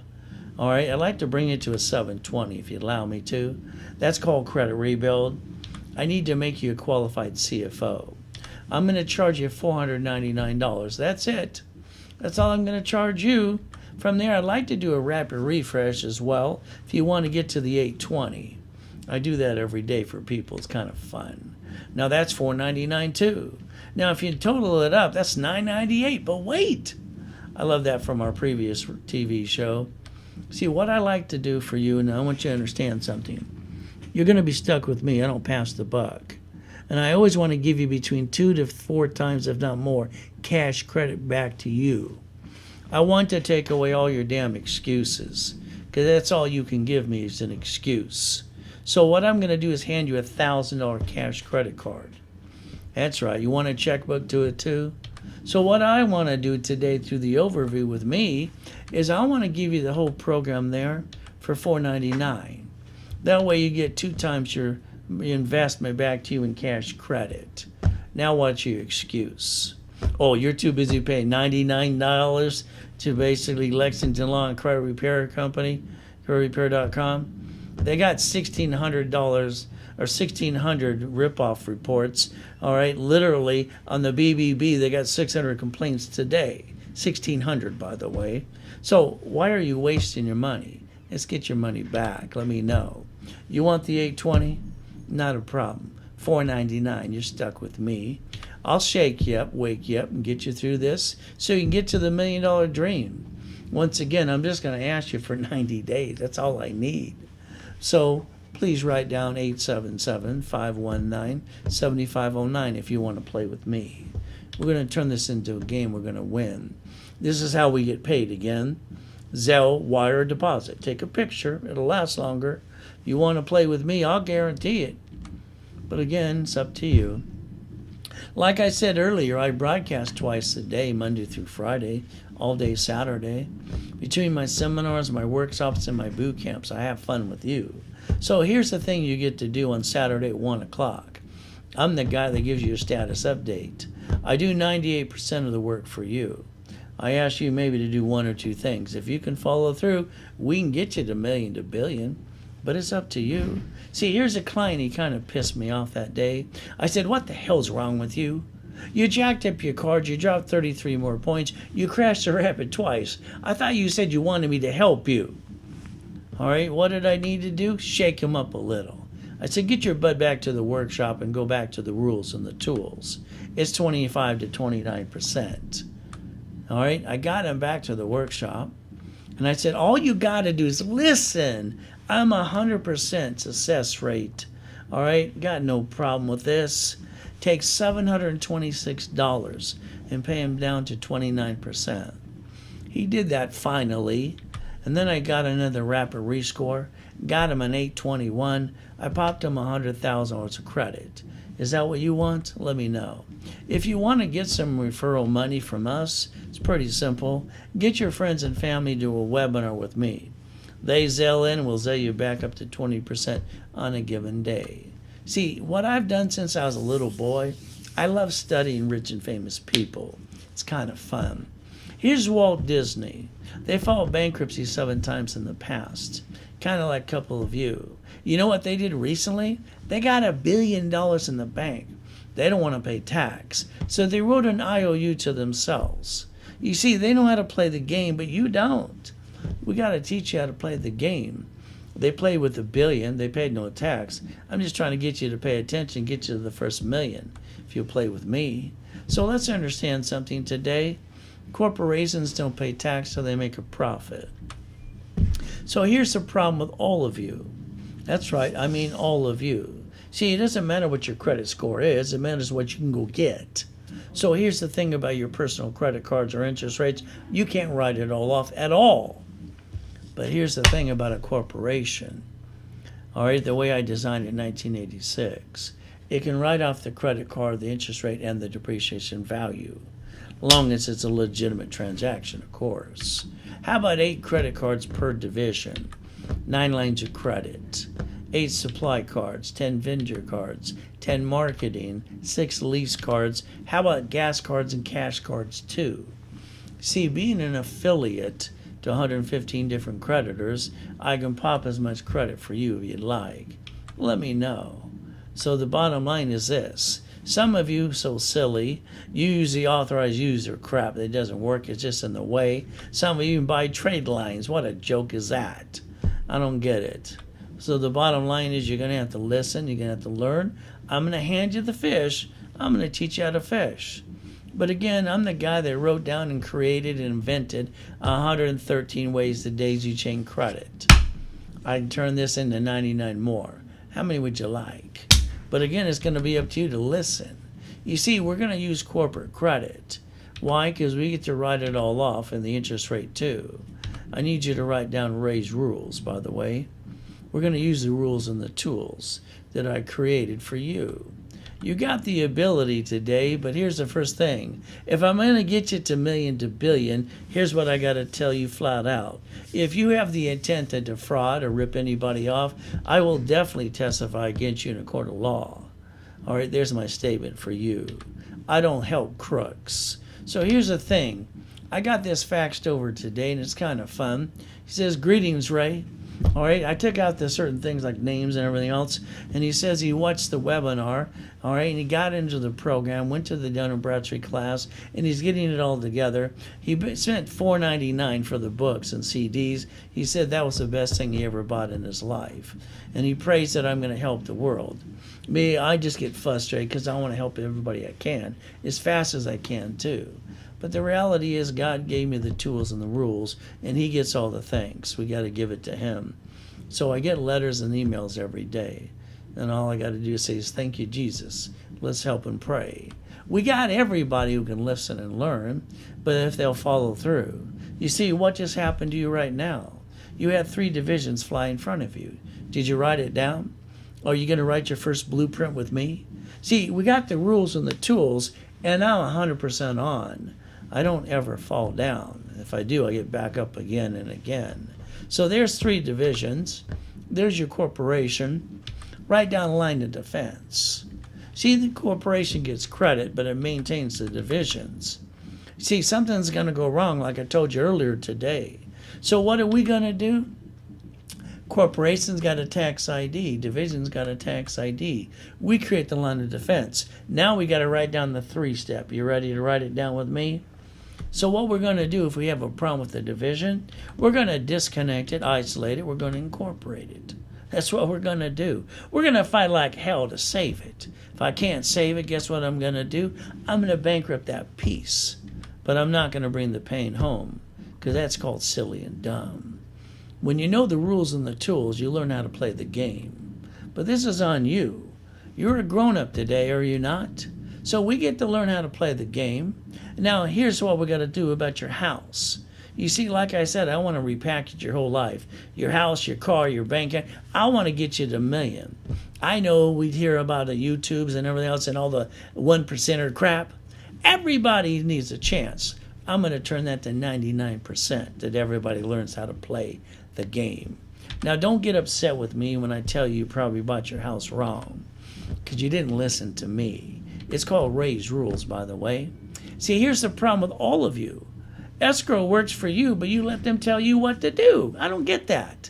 All right, I'd like to bring it to a 720 if you'd allow me to. That's called credit rebuild. I need to make you a qualified CFO. I'm going to charge you $499. That's it. That's all I'm going to charge you. From there, I'd like to do a rapid refresh as well if you want to get to the 820. I do that every day for people. It's kind of fun. Now that's $499 too. Now if you total it up, that's $998. But wait, I love that from our previous TV show. See, what I like to do for you, and I want you to understand something. You're going to be stuck with me. I don't pass the buck. And I always want to give you between 2 to 4 times, if not more, cash credit back to you. I want to take away all your damn excuses, because that's all you can give me is an excuse. So what I'm going to do is hand you $1,000 cash credit card. That's right. You want a checkbook to it too? So what I want to do today through the overview with me is I want to give you the whole program there for $4.99. That way you get 2 times your investment back to you in cash credit. Now what's your excuse? Oh, you're too busy paying $99 to basically Lexington Law and Credit Repair Company, creditrepair.com. They got $1,600 or 1,600 ripoff reports. All right, literally on the BBB, they got 600 complaints today. 1,600, by the way. So why are you wasting your money? Let's get your money back. Let me know. You want the 820? Not a problem. $4.99. You're stuck with me. I'll shake you up, wake you up, and get you through this so you can get to the $1 million dream. Once again, I'm just going to ask you for 90 days. That's all I need. So please write down 877-519-7509 if you want to play with me. We're going to turn this into a game. We're going to win. This is how we get paid again. Zelle, wire, deposit. Take a picture. It'll last longer. If you want to play with me, I'll guarantee it. But again, it's up to you. Like I said earlier, I broadcast twice a day, Monday through Friday, all day Saturday. Between my seminars, my workshops, and my boot camps, I have fun with you. So here's the thing you get to do on Saturday at 1 o'clock. I'm the guy that gives you a status update. I do 98% of the work for you. I ask you maybe to do 1 or 2 things. If you can follow through, we can get you to million to billion. But it's up to you. See, here's a client, he kind of pissed me off that day. I said, what the hell's wrong with you? You jacked up your cards, you dropped 33 more points, you crashed the rapid twice. I thought you said you wanted me to help you. All right, what did I need to do? Shake him up a little. I said, get your butt back to the workshop and go back to the rules and the tools. It's 25 to 29%. All right, I got him back to the workshop. And I said, all you got to do is listen. I'm 100% success rate. All right, got no problem with this. Take $726 and pay him down to 29%. He did that finally. And then I got another rapid rescore. Got him an 821. I popped him $100,000 of credit. Is that what you want? Let me know. If you want to get some referral money from us, it's pretty simple. Get your friends and family to a webinar with me. They Zelle in, we'll Zelle you back up to 20% on a given day. See, what I've done since I was a little boy, I love studying rich and famous people. It's kind of fun. Here's Walt Disney. They filed bankruptcy 7 times in the past, kind of like a couple of you. You know what they did recently? They got $1 billion in the bank. They don't want to pay tax, so they wrote an IOU to themselves. You see, they know how to play the game, but you don't. We got to teach you how to play the game. They played with $1 billion. They paid no tax. I'm just trying to get you to pay attention, get you to the first $1 million if you play with me. So let's understand something today. Corporations don't pay tax till they make a profit. So here's the problem with all of you. That's right, I mean all of you. See, it doesn't matter what your credit score is. It matters what you can go get. So here's the thing about your personal credit cards or interest rates. You can't write it all off at all. But here's the thing about a corporation. All right, the way I designed it in 1986. It can write off the credit card, the interest rate, and the depreciation value. Long as it's a legitimate transaction, of course. How about 8 credit cards per division? 9 lines of credit. 8 supply cards, 10 vendor cards, 10 marketing, 6 lease cards. How about gas cards and cash cards too? See, being an affiliate to 115 different creditors, I can pop as much credit for you if you'd like. Let me know. So the bottom line is this. Some of you, so silly, you use the authorized user crap that doesn't work. It's just in the way. Some of you buy trade lines. What a joke is that? I don't get it. So the bottom line is you're going to have to listen. You're going to have to learn. I'm going to hand you the fish. I'm going to teach you how to fish. But again, I'm the guy that wrote down and created and invented 113 ways to daisy chain credit. I can turn this into 99 more. How many would you like? But again, it's going to be up to you to listen. You see, we're going to use corporate credit. Why? Because we get to write it all off and the interest rate too. I need you to write down Ray's rules, by the way. We're going to use the rules and the tools that I created for you. You got the ability today, but here's the first thing. If I'm going to get you to million to billion, here's what I got to tell you flat out. If you have the intent to defraud or rip anybody off, I will definitely testify against you in a court of law. All right, there's my statement for you. I don't help crooks. So here's the thing. I got this faxed over today, and it's kind of fun. He says, "Greetings, Ray." All right, I took out the certain things like names and everything else, and he says he watched the webinar, all right, and he got into the program, went to the Dun & Bradstreet class, and he's getting it all together. He spent $4.99 for the books and CDs. He said that was the best thing he ever bought in his life, and he prays that I'm going to help the world. Me, I just get frustrated because I want to help everybody I can, as fast as I can too. But the reality is God gave me the tools and the rules, and he gets all the thanks. We got to give it to him. So I get letters and emails every day, and all I got to do is say, "Thank you, Jesus. Let's help and pray." We got everybody who can listen and learn, but if they'll follow through. You see, what just happened to you right now? You had 3 divisions fly in front of you. Did you write it down? Are you going to write your first blueprint with me? See, we got the rules and the tools, and I'm 100% on. I don't ever fall down. If I do, I get back up again and again. So there's 3 divisions. There's your corporation. Right down the line of defense. See, the corporation gets credit, but it maintains the divisions. See, something's going to go wrong, like I told you earlier today. So what are we going to do? Corporations got a tax ID. Divisions got a tax ID. We create the line of defense. Now we got to write down the 3-step. You ready to write it down with me? So what we're going to do if we have a problem with the division, we're going to disconnect it, isolate it, we're going to incorporate it. That's what we're going to do. We're going to fight like hell to save it. If I can't save it, guess what I'm going to do? I'm going to bankrupt that piece. But I'm not going to bring the pain home, because that's called silly and dumb. When you know the rules and the tools, you learn how to play the game. But this is on you. You're a grown-up today, are you not? So we get to learn how to play the game. Now, here's what we're going to do about your house. You see, like I said, I want to repackage your whole life. Your house, your car, your bank account. I want to get you to $1 million. I know we'd hear about the YouTubes and everything else and all the 1%er crap. Everybody needs a chance. I'm going to turn that to 99%, that everybody learns how to play the game. Now, don't get upset with me when I tell you probably bought your house wrong, because you didn't listen to me. It's called Ray's Rules, by the way. See, here's the problem with all of you. Escrow works for you, but you let them tell you what to do. I don't get that.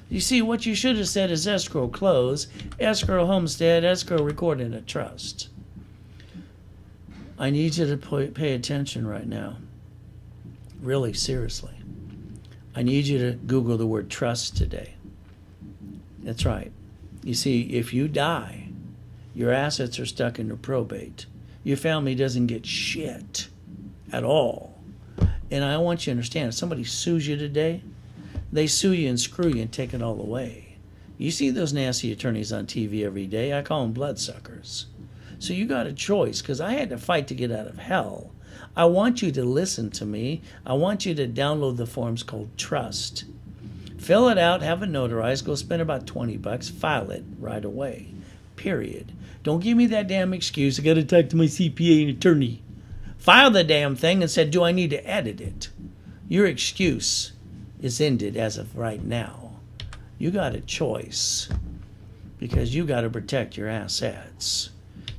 You see, what you should have said is escrow close, escrow homestead, escrow record in a trust. I need you to pay attention right now. Really, seriously. I need you to Google the word trust today. That's right. You see, if you die, your assets are stuck into probate. Your family doesn't get shit at all. And I want you to understand, if somebody sues you today, they sue you and screw you and take it all away. You see those nasty attorneys on TV every day. I call them bloodsuckers. So you got a choice, because I had to fight to get out of hell. I want you to listen to me. I want you to download the forms called Trust. Fill it out, have it notarized, go spend about $20, file it right away. Period. Don't give me that damn excuse. I got to talk to my CPA and attorney. File the damn thing and said, do I need to edit it? Your excuse is ended as of right now. You got a choice, because you got to protect your assets.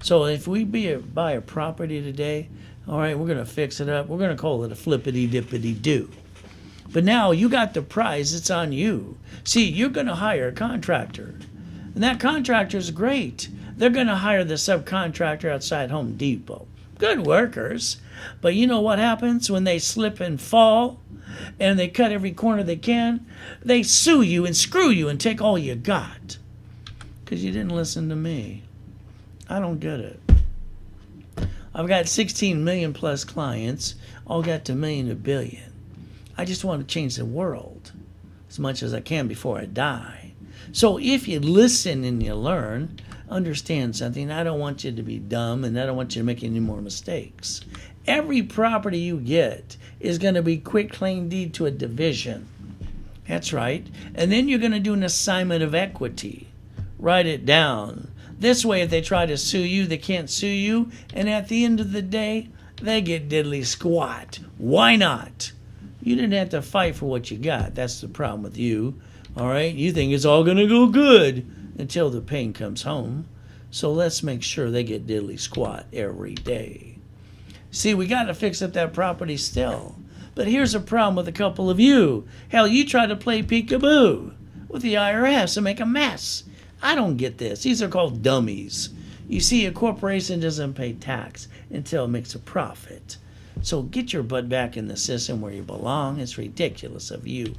So if we buy a property today, all right, we're going to fix it up. We're going to call it a flippity-dippity-do. But now you got the prize. It's on you. See, you're going to hire a contractor. And that contractor's great. They're going to hire the subcontractor outside Home Depot. Good workers. But you know what happens when they slip and fall and they cut every corner they can? They sue you and screw you and take all you got. Because you didn't listen to me. I don't get it. I've got 16 million plus clients, all got to million to billion. I just want to change the world as much as I can before I die. So if you listen and you learn, understand something. I don't want you to be dumb, and I don't want you to make any more mistakes. Every property you get is going to be quit claim deed to a division. That's right. And then you're going to do an assignment of equity. Write it down. This way, if they try to sue you, they can't sue you. And at the end of the day, they get diddly squat. Why not? You didn't have to fight for what you got. That's the problem with you. All right? You think it's all going to go good until the pain comes home. So let's make sure they get diddly squat every day. See, we got to fix up that property still. But here's a problem with a couple of you. Hell, you try to play peekaboo with the IRS and make a mess. I don't get this. These are called dummies. You see, a corporation doesn't pay tax until it makes a profit. So get your butt back in the system where you belong. It's ridiculous of you.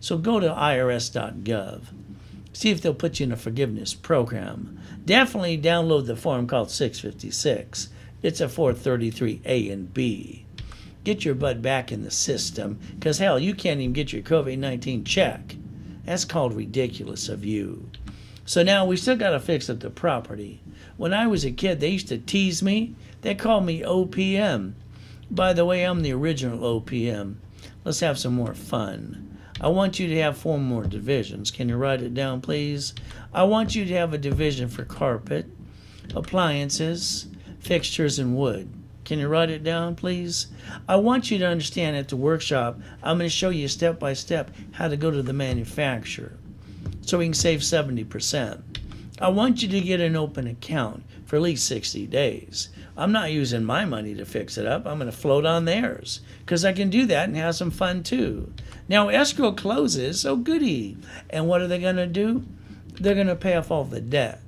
So go to irs.gov. See if they'll put you in a forgiveness program. Definitely download the form called 656. It's a 433A and B. Get your butt back in the system, because hell, you can't even get your COVID-19 check. That's called ridiculous of you. So now we still got to fix up the property. When I was a kid, they used to tease me. They called me OPM. By the way, I'm the original OPM. Let's have some more fun. I want you to have 4 more divisions. Can you write it down, please? I want you to have a division for carpet, appliances, fixtures, and wood. Can you write it down, please? I want you to understand at the workshop, I'm going to show you step by step how to go to the manufacturer so we can save 70%. I want you to get an open account for at least 60 days. I'm not using my money to fix it up. I'm going to float on theirs because I can do that and have some fun too. Now, escrow closes, so goody. And what are they going to do? They're going to pay off all the debt.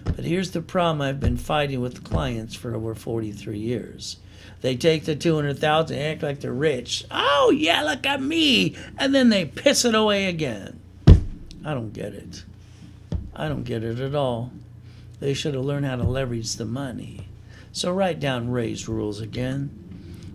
But here's the problem I've been fighting with clients for over 43 years. They take the $200,000 and act like they're rich. Oh, yeah, look at me. And then they piss it away again. I don't get it. I don't get it at all. They should have learned how to leverage the money. So write down Ray's rules again.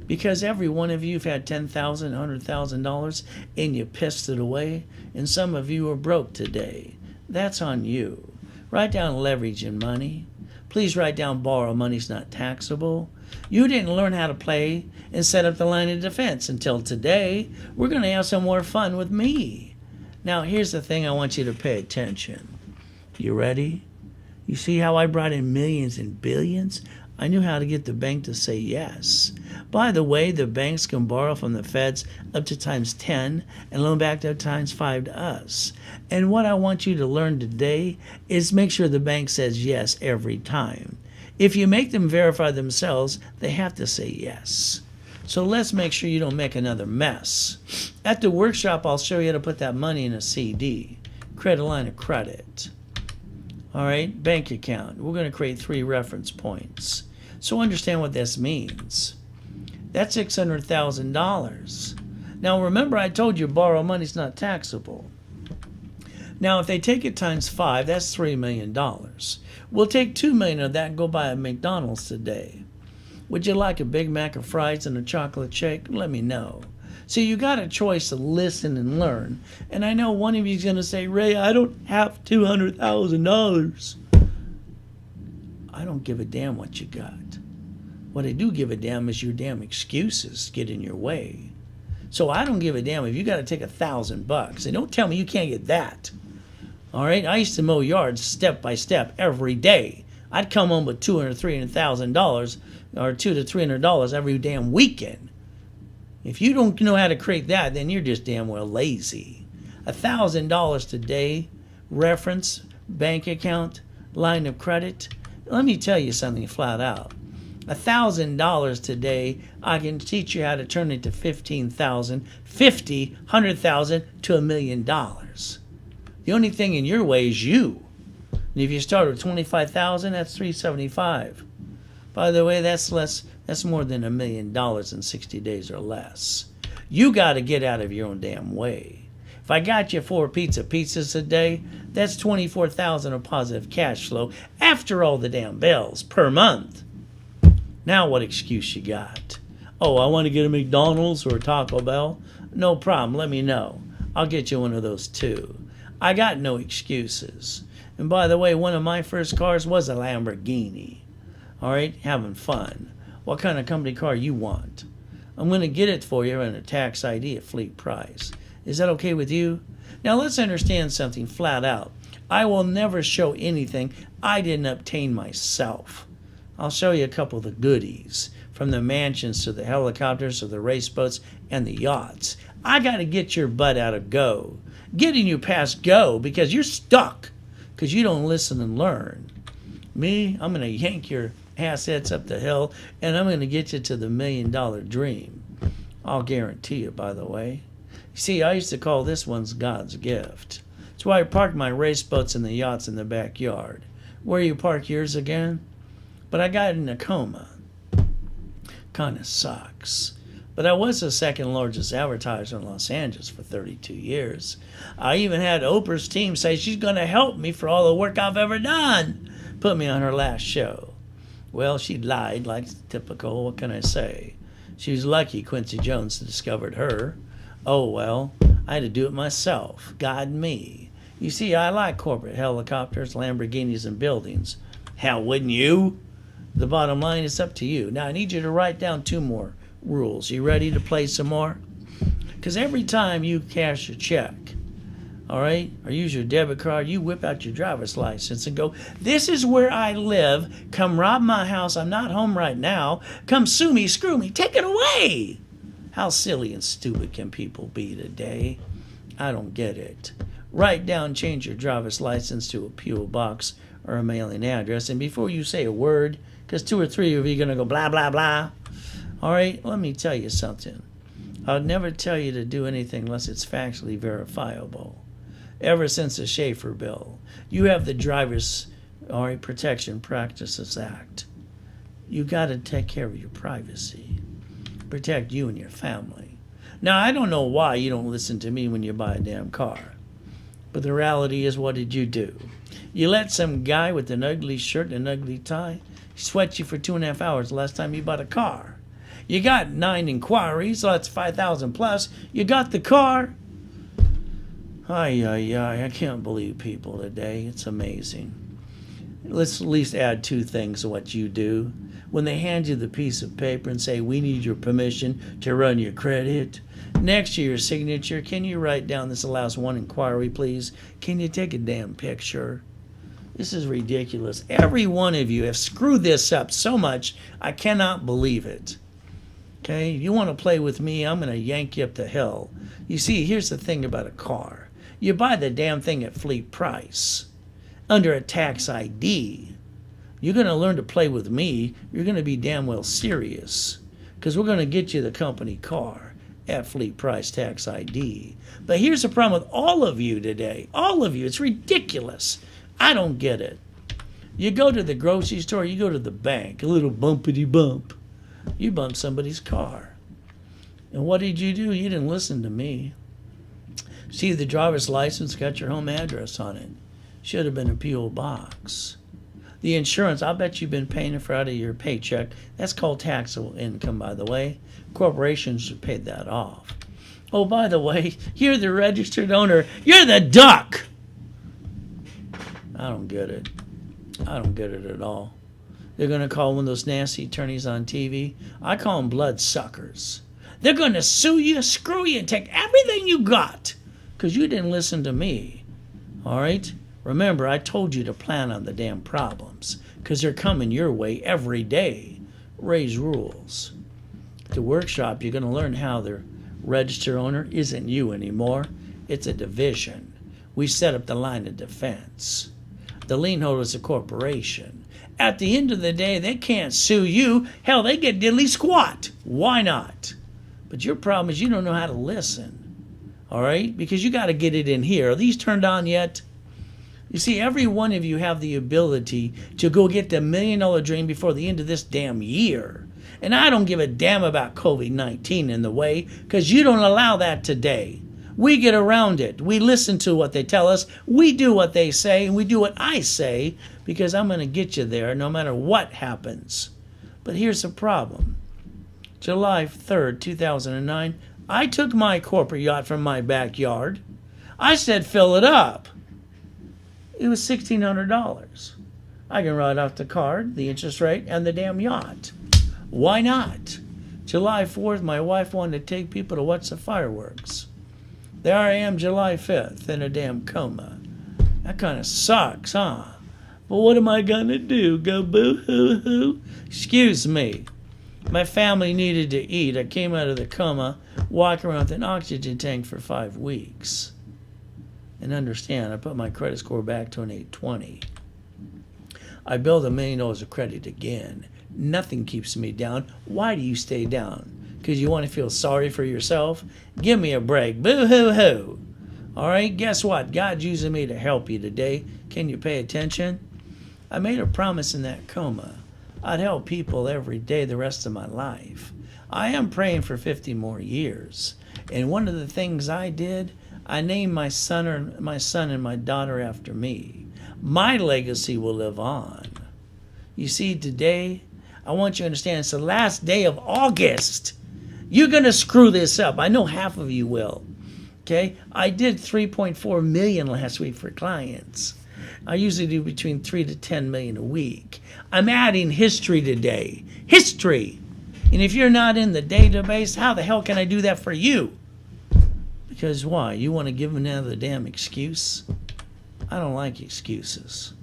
Because every one of you have had $10,000, $100,000, and you pissed it away. And some of you are broke today. That's on you. Write down leveraging money. Please write down borrow money's not taxable. You didn't learn how to play and set up the line of defense until today. We're going to have some more fun with me. Now, here's the thing I want you to pay attention. You ready? You see how I brought in millions and billions? I knew how to get the bank to say yes. By the way, the banks can borrow from the feds up to times 10 and loan back to times 5 to us. And what I want you to learn today is make sure the bank says yes every time. If you make them verify themselves, they have to say yes. So let's make sure you don't make another mess. At the workshop, I'll show you how to put that money in a CD, credit line of credit. All right, bank account. We're going to create 3 reference points. So understand what this means. That's $600,000. Now remember I told you borrow money's not taxable. Now if they take it times 5, that's $3 million. We'll take $2 million of that and go buy a McDonald's today. Would you like a Big Mac of fries and a chocolate shake? Let me know. So you got a choice to listen and learn. And I know one of you is going to say, Ray, I don't have $200,000. I don't give a damn what you got. What I do give a damn is your damn excuses get in your way. So I don't give a damn if you got to take $1,000. And don't tell me you can't get that. All right? I used to mow yards step by step every day. I'd come home with $200,000, $300,000 or $200 to $300 every damn weekend. If you don't know how to create that, then you're just damn well lazy. $1,000 today, reference, bank account, line of credit. Let me tell you something flat out. $1,000 today, I can teach you how to turn it to $15,000, $50,000, $100,000 to $1 million. The only thing in your way is you. And if you start with $25,000, that's $375. By the way, that's more than $1 million in 60 days or less. You got to get out of your own damn way. If I got you 4 pizzas a day, that's $24,000 of positive cash flow after all the damn bills per month. Now what excuse you got? Oh, I want to get a McDonald's or a Taco Bell? No problem. Let me know. I'll get you one of those too. I got no excuses. And by the way, one of my first cars was a Lamborghini. All right, having fun. What kind of company car you want? I'm going to get it for you in a tax ID at fleet price. Is that okay with you? Now let's understand something flat out. I will never show anything I didn't obtain myself. I'll show you a couple of the goodies, from the mansions to the helicopters to the race boats and the yachts. I got to get your butt out of go. Getting you past go because you're stuck because you don't listen and learn. Me, I'm going to yank your assets up the hill and I'm going to get you to the $1 million dream. I'll guarantee you, by the way. You see, I used to call this one's God's gift. That's why I park my race boats and the yachts in the backyard. Where you park yours again? But I got in a coma. Kind of sucks. But I was the second largest advertiser in Los Angeles for 32 years. I even had Oprah's team say she's going to help me for all the work I've ever done. Put me on her last show. Well, she lied like typical. What can I say? She was lucky Quincy Jones discovered her. Oh, well, I had to do it myself. God me. You see, I like corporate helicopters, Lamborghinis, and buildings. Hell, wouldn't you? The bottom line is up to you. Now, I need you to write down 2 more rules. You ready to play some more? Because every time you cash your check, all right, or use your debit card, you whip out your driver's license and go, this is where I live. Come rob my house. I'm not home right now. Come sue me, screw me. Take it away. How silly and stupid can people be today? I don't get it. Write down, change your driver's license to a P.O. box or a mailing address. And before you say a word, because 2 or 3 of you are going to go blah, blah, blah. All right, let me tell you something. I'll never tell you to do anything unless it's factually verifiable. Ever since the Schaefer bill, you have the Driver's Protection Practices Act. You got to take care of your privacy. Protect you and your family. Now, I don't know why you don't listen to me when you buy a damn car. But the reality is, what did you do? You let some guy with an ugly shirt and an ugly tie sweat you for 2.5 hours the last time you bought a car. You got 9 inquiries, so that's 5,000 plus. You got the car. I can't believe people today. It's amazing. Let's at least add 2 things to what you do. When they hand you the piece of paper and say, we need your permission to run your credit, next to your signature, can you write down, this allows 1 inquiry, please? Can you take a damn picture? This is ridiculous. Every one of you have screwed this up so much, I cannot believe it. Okay, you want to play with me, I'm going to yank you up the hill. You see, here's the thing about a car. You buy the damn thing at fleet price, under a tax ID. You're going to learn to play with me. You're going to be damn well serious, because we're going to get you the company car at fleet price tax ID. But here's the problem with all of you today. All of you. It's ridiculous. I don't get it. You go to the grocery store, you go to the bank, a little bumpity bump. You bumped somebody's car. And what did you do? You didn't listen to me. See, the driver's license got your home address on it. Should have been a P.O. box. The insurance, I'll bet you've been paying it for out of your paycheck. That's called taxable income, by the way. Corporations should pay that off. Oh, by the way, you're the registered owner. You're the duck. I don't get it. I don't get it at all. They're going to call one of those nasty attorneys on TV. I call them bloodsuckers. They're going to sue you, screw you, and take everything you got because you didn't listen to me. All right? Remember, I told you to plan on the damn problems because they're coming your way every day. Raise rules. At the workshop, you're going to learn how the registered owner isn't you anymore. It's a division. We set up the line of defense. The lien holder is a corporation. At the end of the day, they can't sue you. Hell, they get diddly squat. Why not? But your problem is you don't know how to listen. All right? Because you got to get it in here. Are these turned on yet? You see, every one of you have the ability to go get the $1 million dream before the end of this damn year. And I don't give a damn about COVID-19 in the way because you don't allow that today. We get around it. We listen to what they tell us. We do what they say, and we do what I say because I'm going to get you there no matter what happens. But here's the problem. July 3rd, 2009, I took my corporate yacht from my backyard. I said, fill it up. It was $1,600. I can write off the card, the interest rate, and the damn yacht. Why not? July 4th, my wife wanted to take people to watch the fireworks. There I am July 5th in a damn coma. That kind of sucks, huh? But what am I going to do? Go boo-hoo-hoo? Excuse me. My family needed to eat. I came out of the coma, walking around with an oxygen tank for 5 weeks. And understand, I put my credit score back to an 820. I built $1 million of credit again. Nothing keeps me down. Why do you stay down? Because you want to feel sorry for yourself? Give me a break. Boo-hoo-hoo. All right, guess what? God's using me to help you today. Can you pay attention? I made a promise in that coma. I'd help people every day the rest of my life. I am praying for 50 more years. And one of the things I did, I named my son and my daughter after me. My legacy will live on. You see, today, I want you to understand it's the last day of August. You're going to screw this up. I know half of you will. Okay? I did $3.4 million last week for clients. I usually do between $3 to $10 million a week. I'm adding history today. History. And if you're not in the database, how the hell can I do that for you? Because why? You want to give them another damn excuse? I don't like excuses.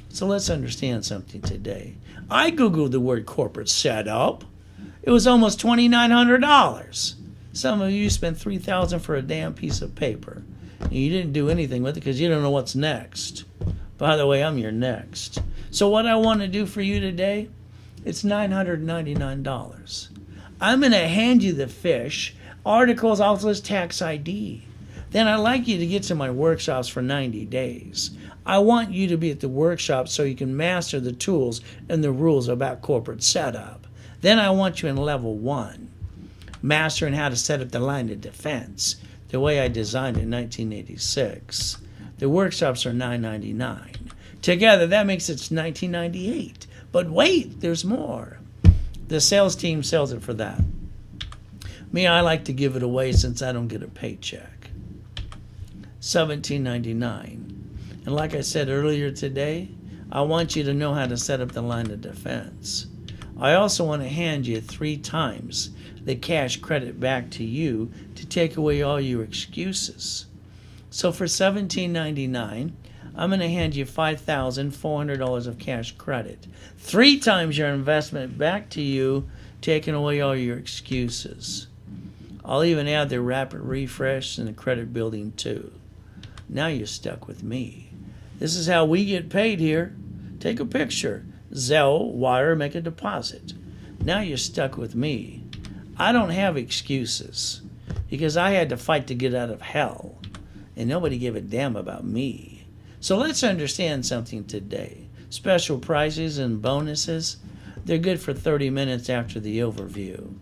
So let's understand something today. I Googled the word corporate setup. It was almost $2,900. Some of you spent $3,000 for a damn piece of paper. And you didn't do anything with it because you don't know what's next. By the way, I'm your next. So what I want to do for you today, it's $999. I'm going to hand you the fish, articles, also as tax ID. Then I'd like you to get to my workshops for 90 days. I want you to be at the workshop so you can master the tools and the rules about corporate setup. Then I want you in level 1, mastering how to set up the line of defense, the way I designed it in 1986. The workshops are $999. Together, that makes it $1998. But wait, there's more. The sales team sells it for that. Me, I like to give it away since I don't get a paycheck. $17.99. And like I said earlier today, I want you to know how to set up the line of defense. I also want to hand you 3 times the cash credit back to you to take away all your excuses. So for $17.99, I'm going to hand you $5,400 of cash credit. 3 times your investment back to you, taking away all your excuses. I'll even add the rapid refresh and the credit building too. Now you're stuck with me. This is how we get paid here. Take a picture. Zelle, wire, make a deposit. Now you're stuck with me. I don't have excuses because I had to fight to get out of hell. And nobody gave a damn about me. So let's understand something today. Special prices and bonuses, they're good for 30 minutes after the overview.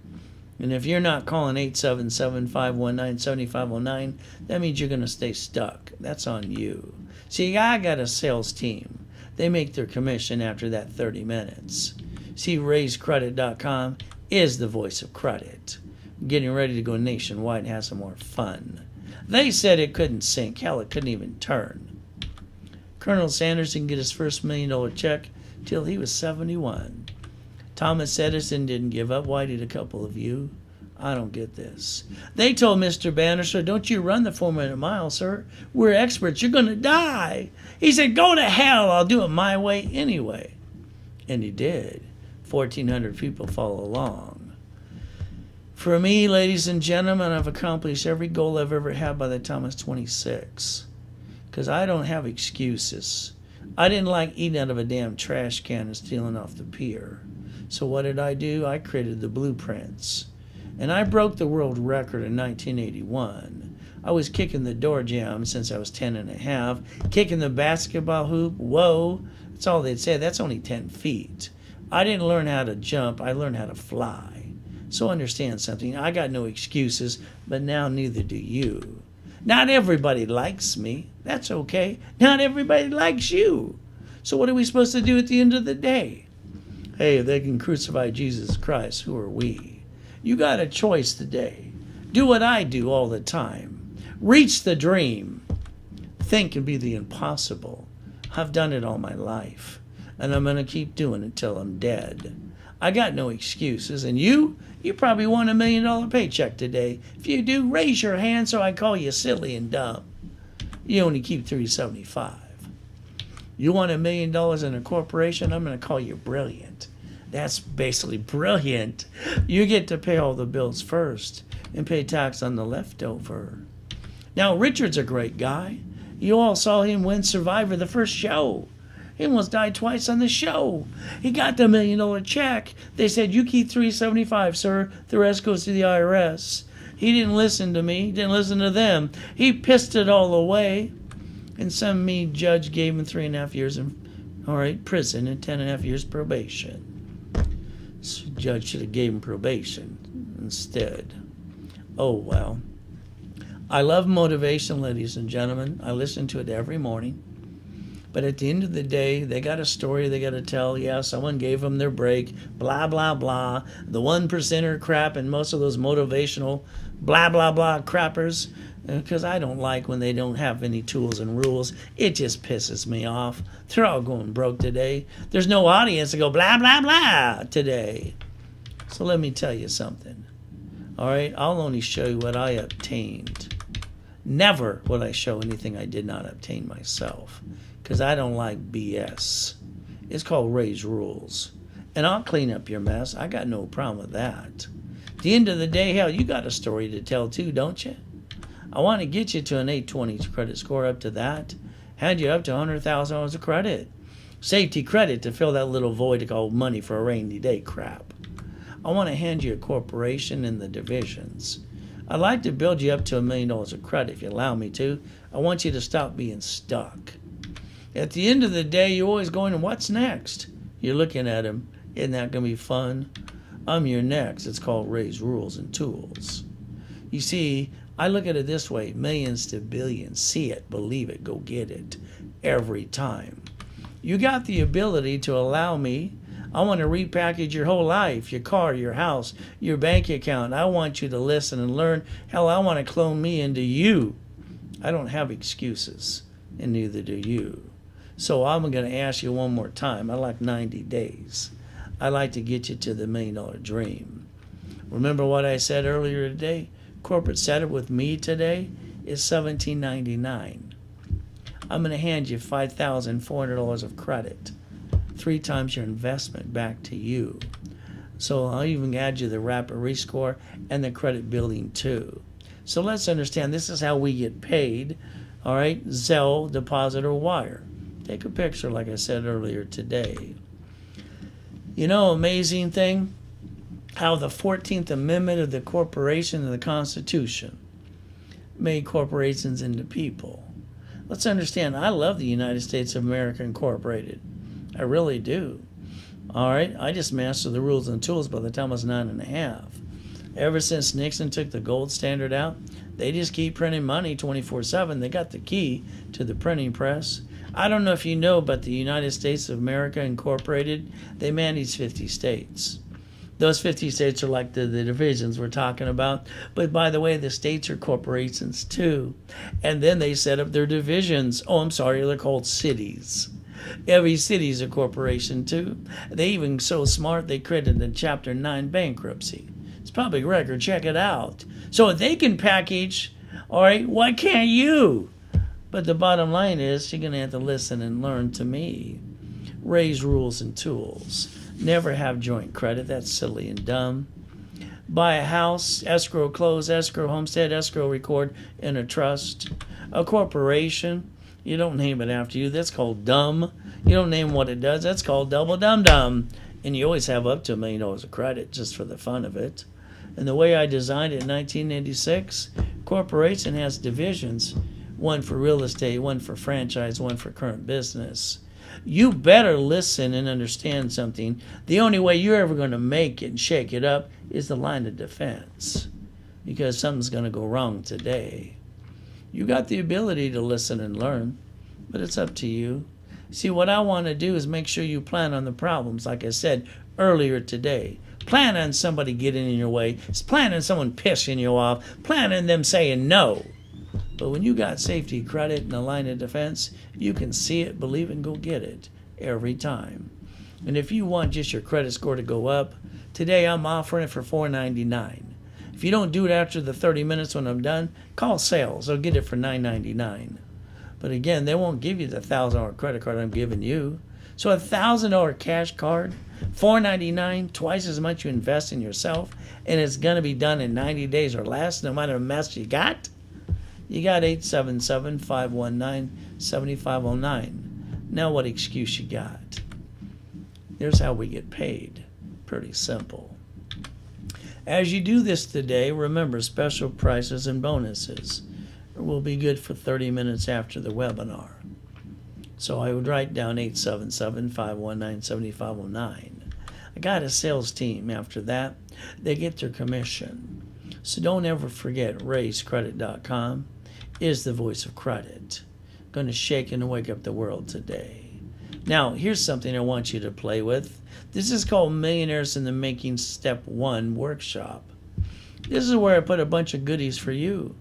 And if you're not calling 877-519-7509, that means you're going to stay stuck. That's on you. See, I got a sales team. They make their commission after that 30 minutes. See, RaiseCredit.com is the voice of credit. Getting ready to go nationwide and have some more fun. They said it couldn't sink. Hell, it couldn't even turn. Colonel Sanders didn't get his first $1 million check till he was 71. Thomas Edison didn't give up. Why did a couple of you? I don't get this. They told Mr. Bannister, don't you run the 4-minute mile, sir. We're experts. You're going to die. He said, go to hell. I'll do it my way anyway. And he did. 1,400 people follow along. For me, ladies and gentlemen, I've accomplished every goal I've ever had by the time I was 26. Because I don't have excuses. I didn't like eating out of a damn trash can and stealing off the pier. So what did I do? I created the blueprints. And I broke the world record in 1981. I was kicking the door jamb since I was 10 and a half. Kicking the basketball hoop, whoa. That's all they'd say. That's only 10 feet. I didn't learn how to jump. I learned how to fly. So understand something. I got no excuses, but now neither do you. Not everybody likes me. That's okay. Not everybody likes you. So what are we supposed to do at the end of the day? Hey, if they can crucify Jesus Christ, who are we? You got a choice today. Do what I do all the time. Reach the dream. think can be the impossible. I've done it all my life, and I'm going to keep doing it till I'm dead. I got no excuses, and you probably won $1 million paycheck today. If you do, raise your hand so I call you silly and dumb. You only keep $375. You want $1 million in a corporation, I'm going to call you brilliant. That's basically brilliant. You get to pay all the bills first and pay tax on the leftover. Now, Richard's a great guy. You all saw him win Survivor the first show. He almost died twice on the show. He got the $1 million check. They said, you keep $375, sir. The rest goes to the IRS. He didn't listen to me. He didn't listen to them. He pissed it all away. And some mean judge gave him 3.5 years in prison and 10.5 years probation. So the judge should have gave him probation instead. Oh, well. I love motivation, ladies and gentlemen. I listen to it every morning. But at the end of the day, they got a story they got to tell. Yeah, someone gave them their break, blah, blah, blah. The 1%er crap and most of those motivational blah, blah, blah crappers. Because I don't like when they don't have any tools and rules. It just pisses me off. They're all going broke today. There's no audience to go blah, blah, blah today. So let me tell you something. All right, I'll only show you what I obtained. Never will I show anything I did not obtain myself. Because I don't like BS. It's called Ray's Rules. And I'll clean up your mess. I got no problem with that. At the end of the day, hell, you got a story to tell too, don't you? I want to get you to an 820 credit score, up to that. Hand you up to $100,000 of credit. Safety credit to fill that little void called money for a rainy day crap. I want to hand you a corporation in the divisions. I'd like to build you up to $1 million of credit if you allow me to. I want you to stop being stuck. At the end of the day, you're always going, what's next? You're looking at him. Isn't that going to be fun? I'm your next. It's called Ray's Rules and Tools. You see, I look at it this way, millions to billions. See it, believe it, go get it. Every time. You got the ability to allow me. I want to repackage your whole life, your car, your house, your bank account. I want you to listen and learn. Hell, I want to clone me into you. I don't have excuses, and neither do you. So I'm going to ask you one more time. I like 90 days. I like to get you to the $1 million dream. Remember what I said earlier today? Corporate setup with me today is $17.99. I'm going to hand you $5,400 of credit, 3 times your investment back to you. So I'll even add you the rapid rescore and the credit building too. So let's understand, this is how we get paid. All right, Zelle, deposit, or wire. Take a picture, like I said earlier today. You know, amazing thing, how the 14th Amendment of the Corporation and the Constitution made corporations into people. Let's understand, I love the United States of America Incorporated. I really do. All right, I just mastered the rules and tools by the time I was 9.5. Ever since Nixon took the gold standard out, they just keep printing money 24/7. They got the key to the printing press. I don't know if you know, but the United States of America Incorporated, they manage 50 states. Those 50 states are like the divisions we're talking about. But by the way, the states are corporations too. And then they set up their divisions. Oh, I'm sorry, they're called cities. Every city's a corporation too. They even so smart they created a Chapter 9 bankruptcy. It's public record, check it out. So if they can package, all right, why can't you? But the bottom line is, you're going to have to listen and learn to me. Ray's Rules and Tools. Never have joint credit. That's silly and dumb. Buy a house, escrow close, escrow homestead, escrow record in a trust. A corporation, you don't name it after you. That's called dumb. You don't name what it does. That's called double dum dum. And you always have up to $1 million of credit just for the fun of it. And the way I designed it in 1986, corporation has divisions. One for real estate, one for franchise, one for current business. You better listen and understand something. The only way you're ever going to make it and shake it up is the line of defense. Because something's going to go wrong today. You got the ability to listen and learn, but it's up to you. See, what I want to do is make sure you plan on the problems, like I said earlier today. Plan on somebody getting in your way. Plan on someone pissing you off. Plan on them saying no. But when you got safety credit and a line of defense, you can see it, believe it, and go get it every time. And if you want just your credit score to go up, today I'm offering it for $4.99. If you don't do it after the 30 minutes when I'm done, call sales. They'll get it for $9.99. But again, they won't give you the $1,000 credit card I'm giving you. So a $1,000 cash card, $4.99, twice as much you invest in yourself, and it's going to be done in 90 days or less, no matter how much you got. You got 877-519-7509. Now what excuse you got? Here's how we get paid. Pretty simple. As you do this today, remember special prices and bonuses will be good for 30 minutes after the webinar. So I would write down 877-519-7509. I got a sales team after that. They get their commission. So don't ever forget, RaisCredit.com is the voice of credit. Going to shake and wake up the world today. Now, here's something I want you to play with. This is called Millionaires in the Making Step 1 Workshop. This is where I put a bunch of goodies for you.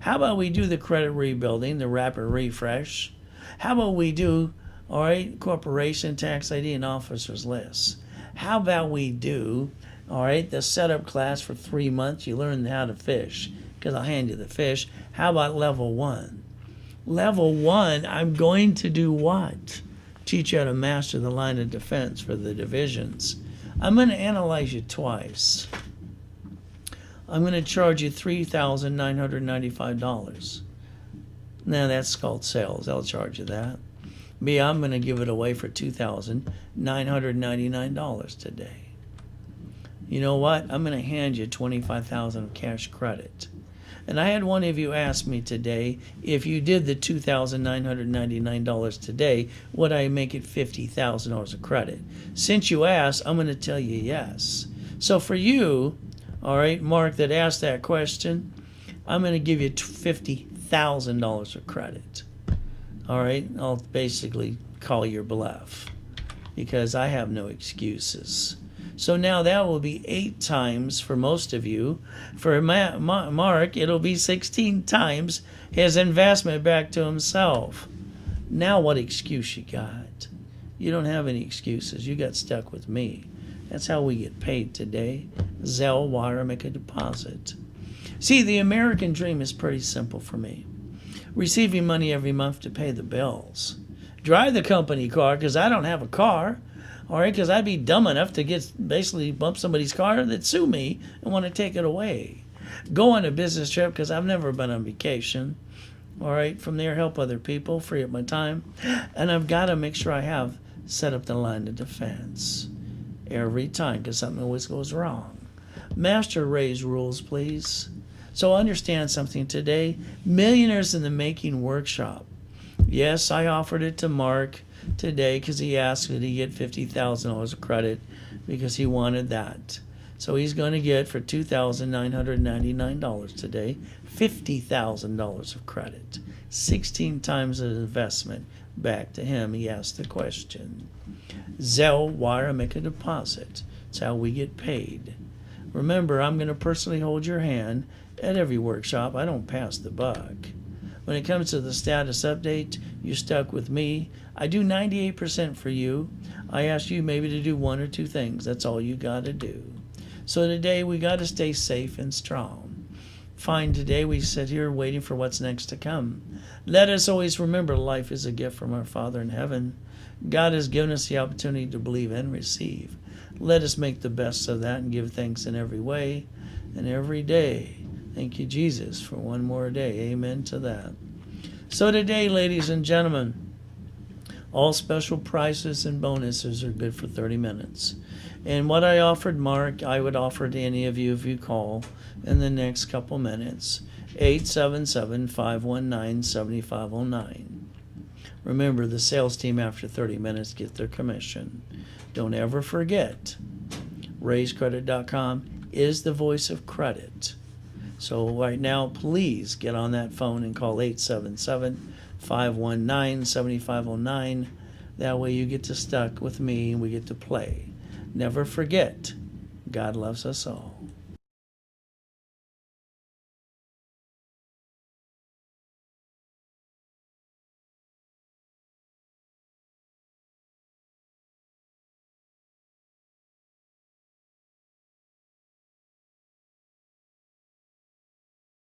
How about we do the credit rebuilding, the rapid refresh? How about we do, all right, corporation, tax ID, and officers list? How about we do, all right, the setup class for 3 months? You learn how to fish, because I'll hand you the fish. How about level 1? Level 1, I'm going to do what? Teach you how to master the line of defense for the divisions. I'm going to analyze you twice. I'm going to charge you $3,995. Now that's called sales. I'll charge you that. Me, I'm going to give it away for $2,999 today. You know what? I'm going to hand you $25,000 of cash credit. And I had one of you ask me today, if you did the $2,999 today, would I make it $50,000 of credit? Since you asked, I'm going to tell you yes. So for you, all right, Mark, that asked that question, I'm going to give you $50,000 of credit. All right, I'll basically call your bluff because I have no excuses. So now that will be 8 times for most of you. For Mark, it'll be 16 times his investment back to himself. Now what excuse you got? You don't have any excuses. You got stuck with me. That's how we get paid today. Zelle, wire, make a deposit. See, the American dream is pretty simple for me. Receiving money every month to pay the bills. Drive the company car because I don't have a car. All right, because I'd be dumb enough to basically bump somebody's car that'd sue me and want to take it away. Go on a business trip because I've never been on vacation. All right, from there, help other people, free up my time. And I've got to make sure I have set up the line of defense every time because something always goes wrong. Master Ray's rules, please. So understand something today. Millionaires in the Making Workshop. Yes, I offered it to Mark today because he asked that he get $50,000 of credit because he wanted that. So he's going to get for $2,999 today $50,000 of credit. 16 times the investment back to him. He asked the question. Zelle, wire, make a deposit. That's how we get paid. Remember, I'm going to personally hold your hand at every workshop. I don't pass the buck. When it comes to the status update, you're stuck with me. I do 98% for you. I ask you maybe to do 1 or 2 things. That's all you got to do. So today we got to stay safe and strong. Fine, today we sit here waiting for what's next to come. Let us always remember life is a gift from our Father in heaven. God has given us the opportunity to believe and receive. Let us make the best of that and give thanks in every way and every day. Thank you, Jesus, for one more day. Amen to that. So today, ladies and gentlemen, all special prices and bonuses are good for 30 minutes. And what I offered Mark, I would offer to any of you if you call in the next couple minutes. 877-519-7509. Remember, the sales team after 30 minutes get their commission. Don't ever forget, RaisCredit.com is the voice of credit. So right now, please get on that phone and call 877-519-7509. That way you get to stuck with me and we get to play. Never forget, God loves us all.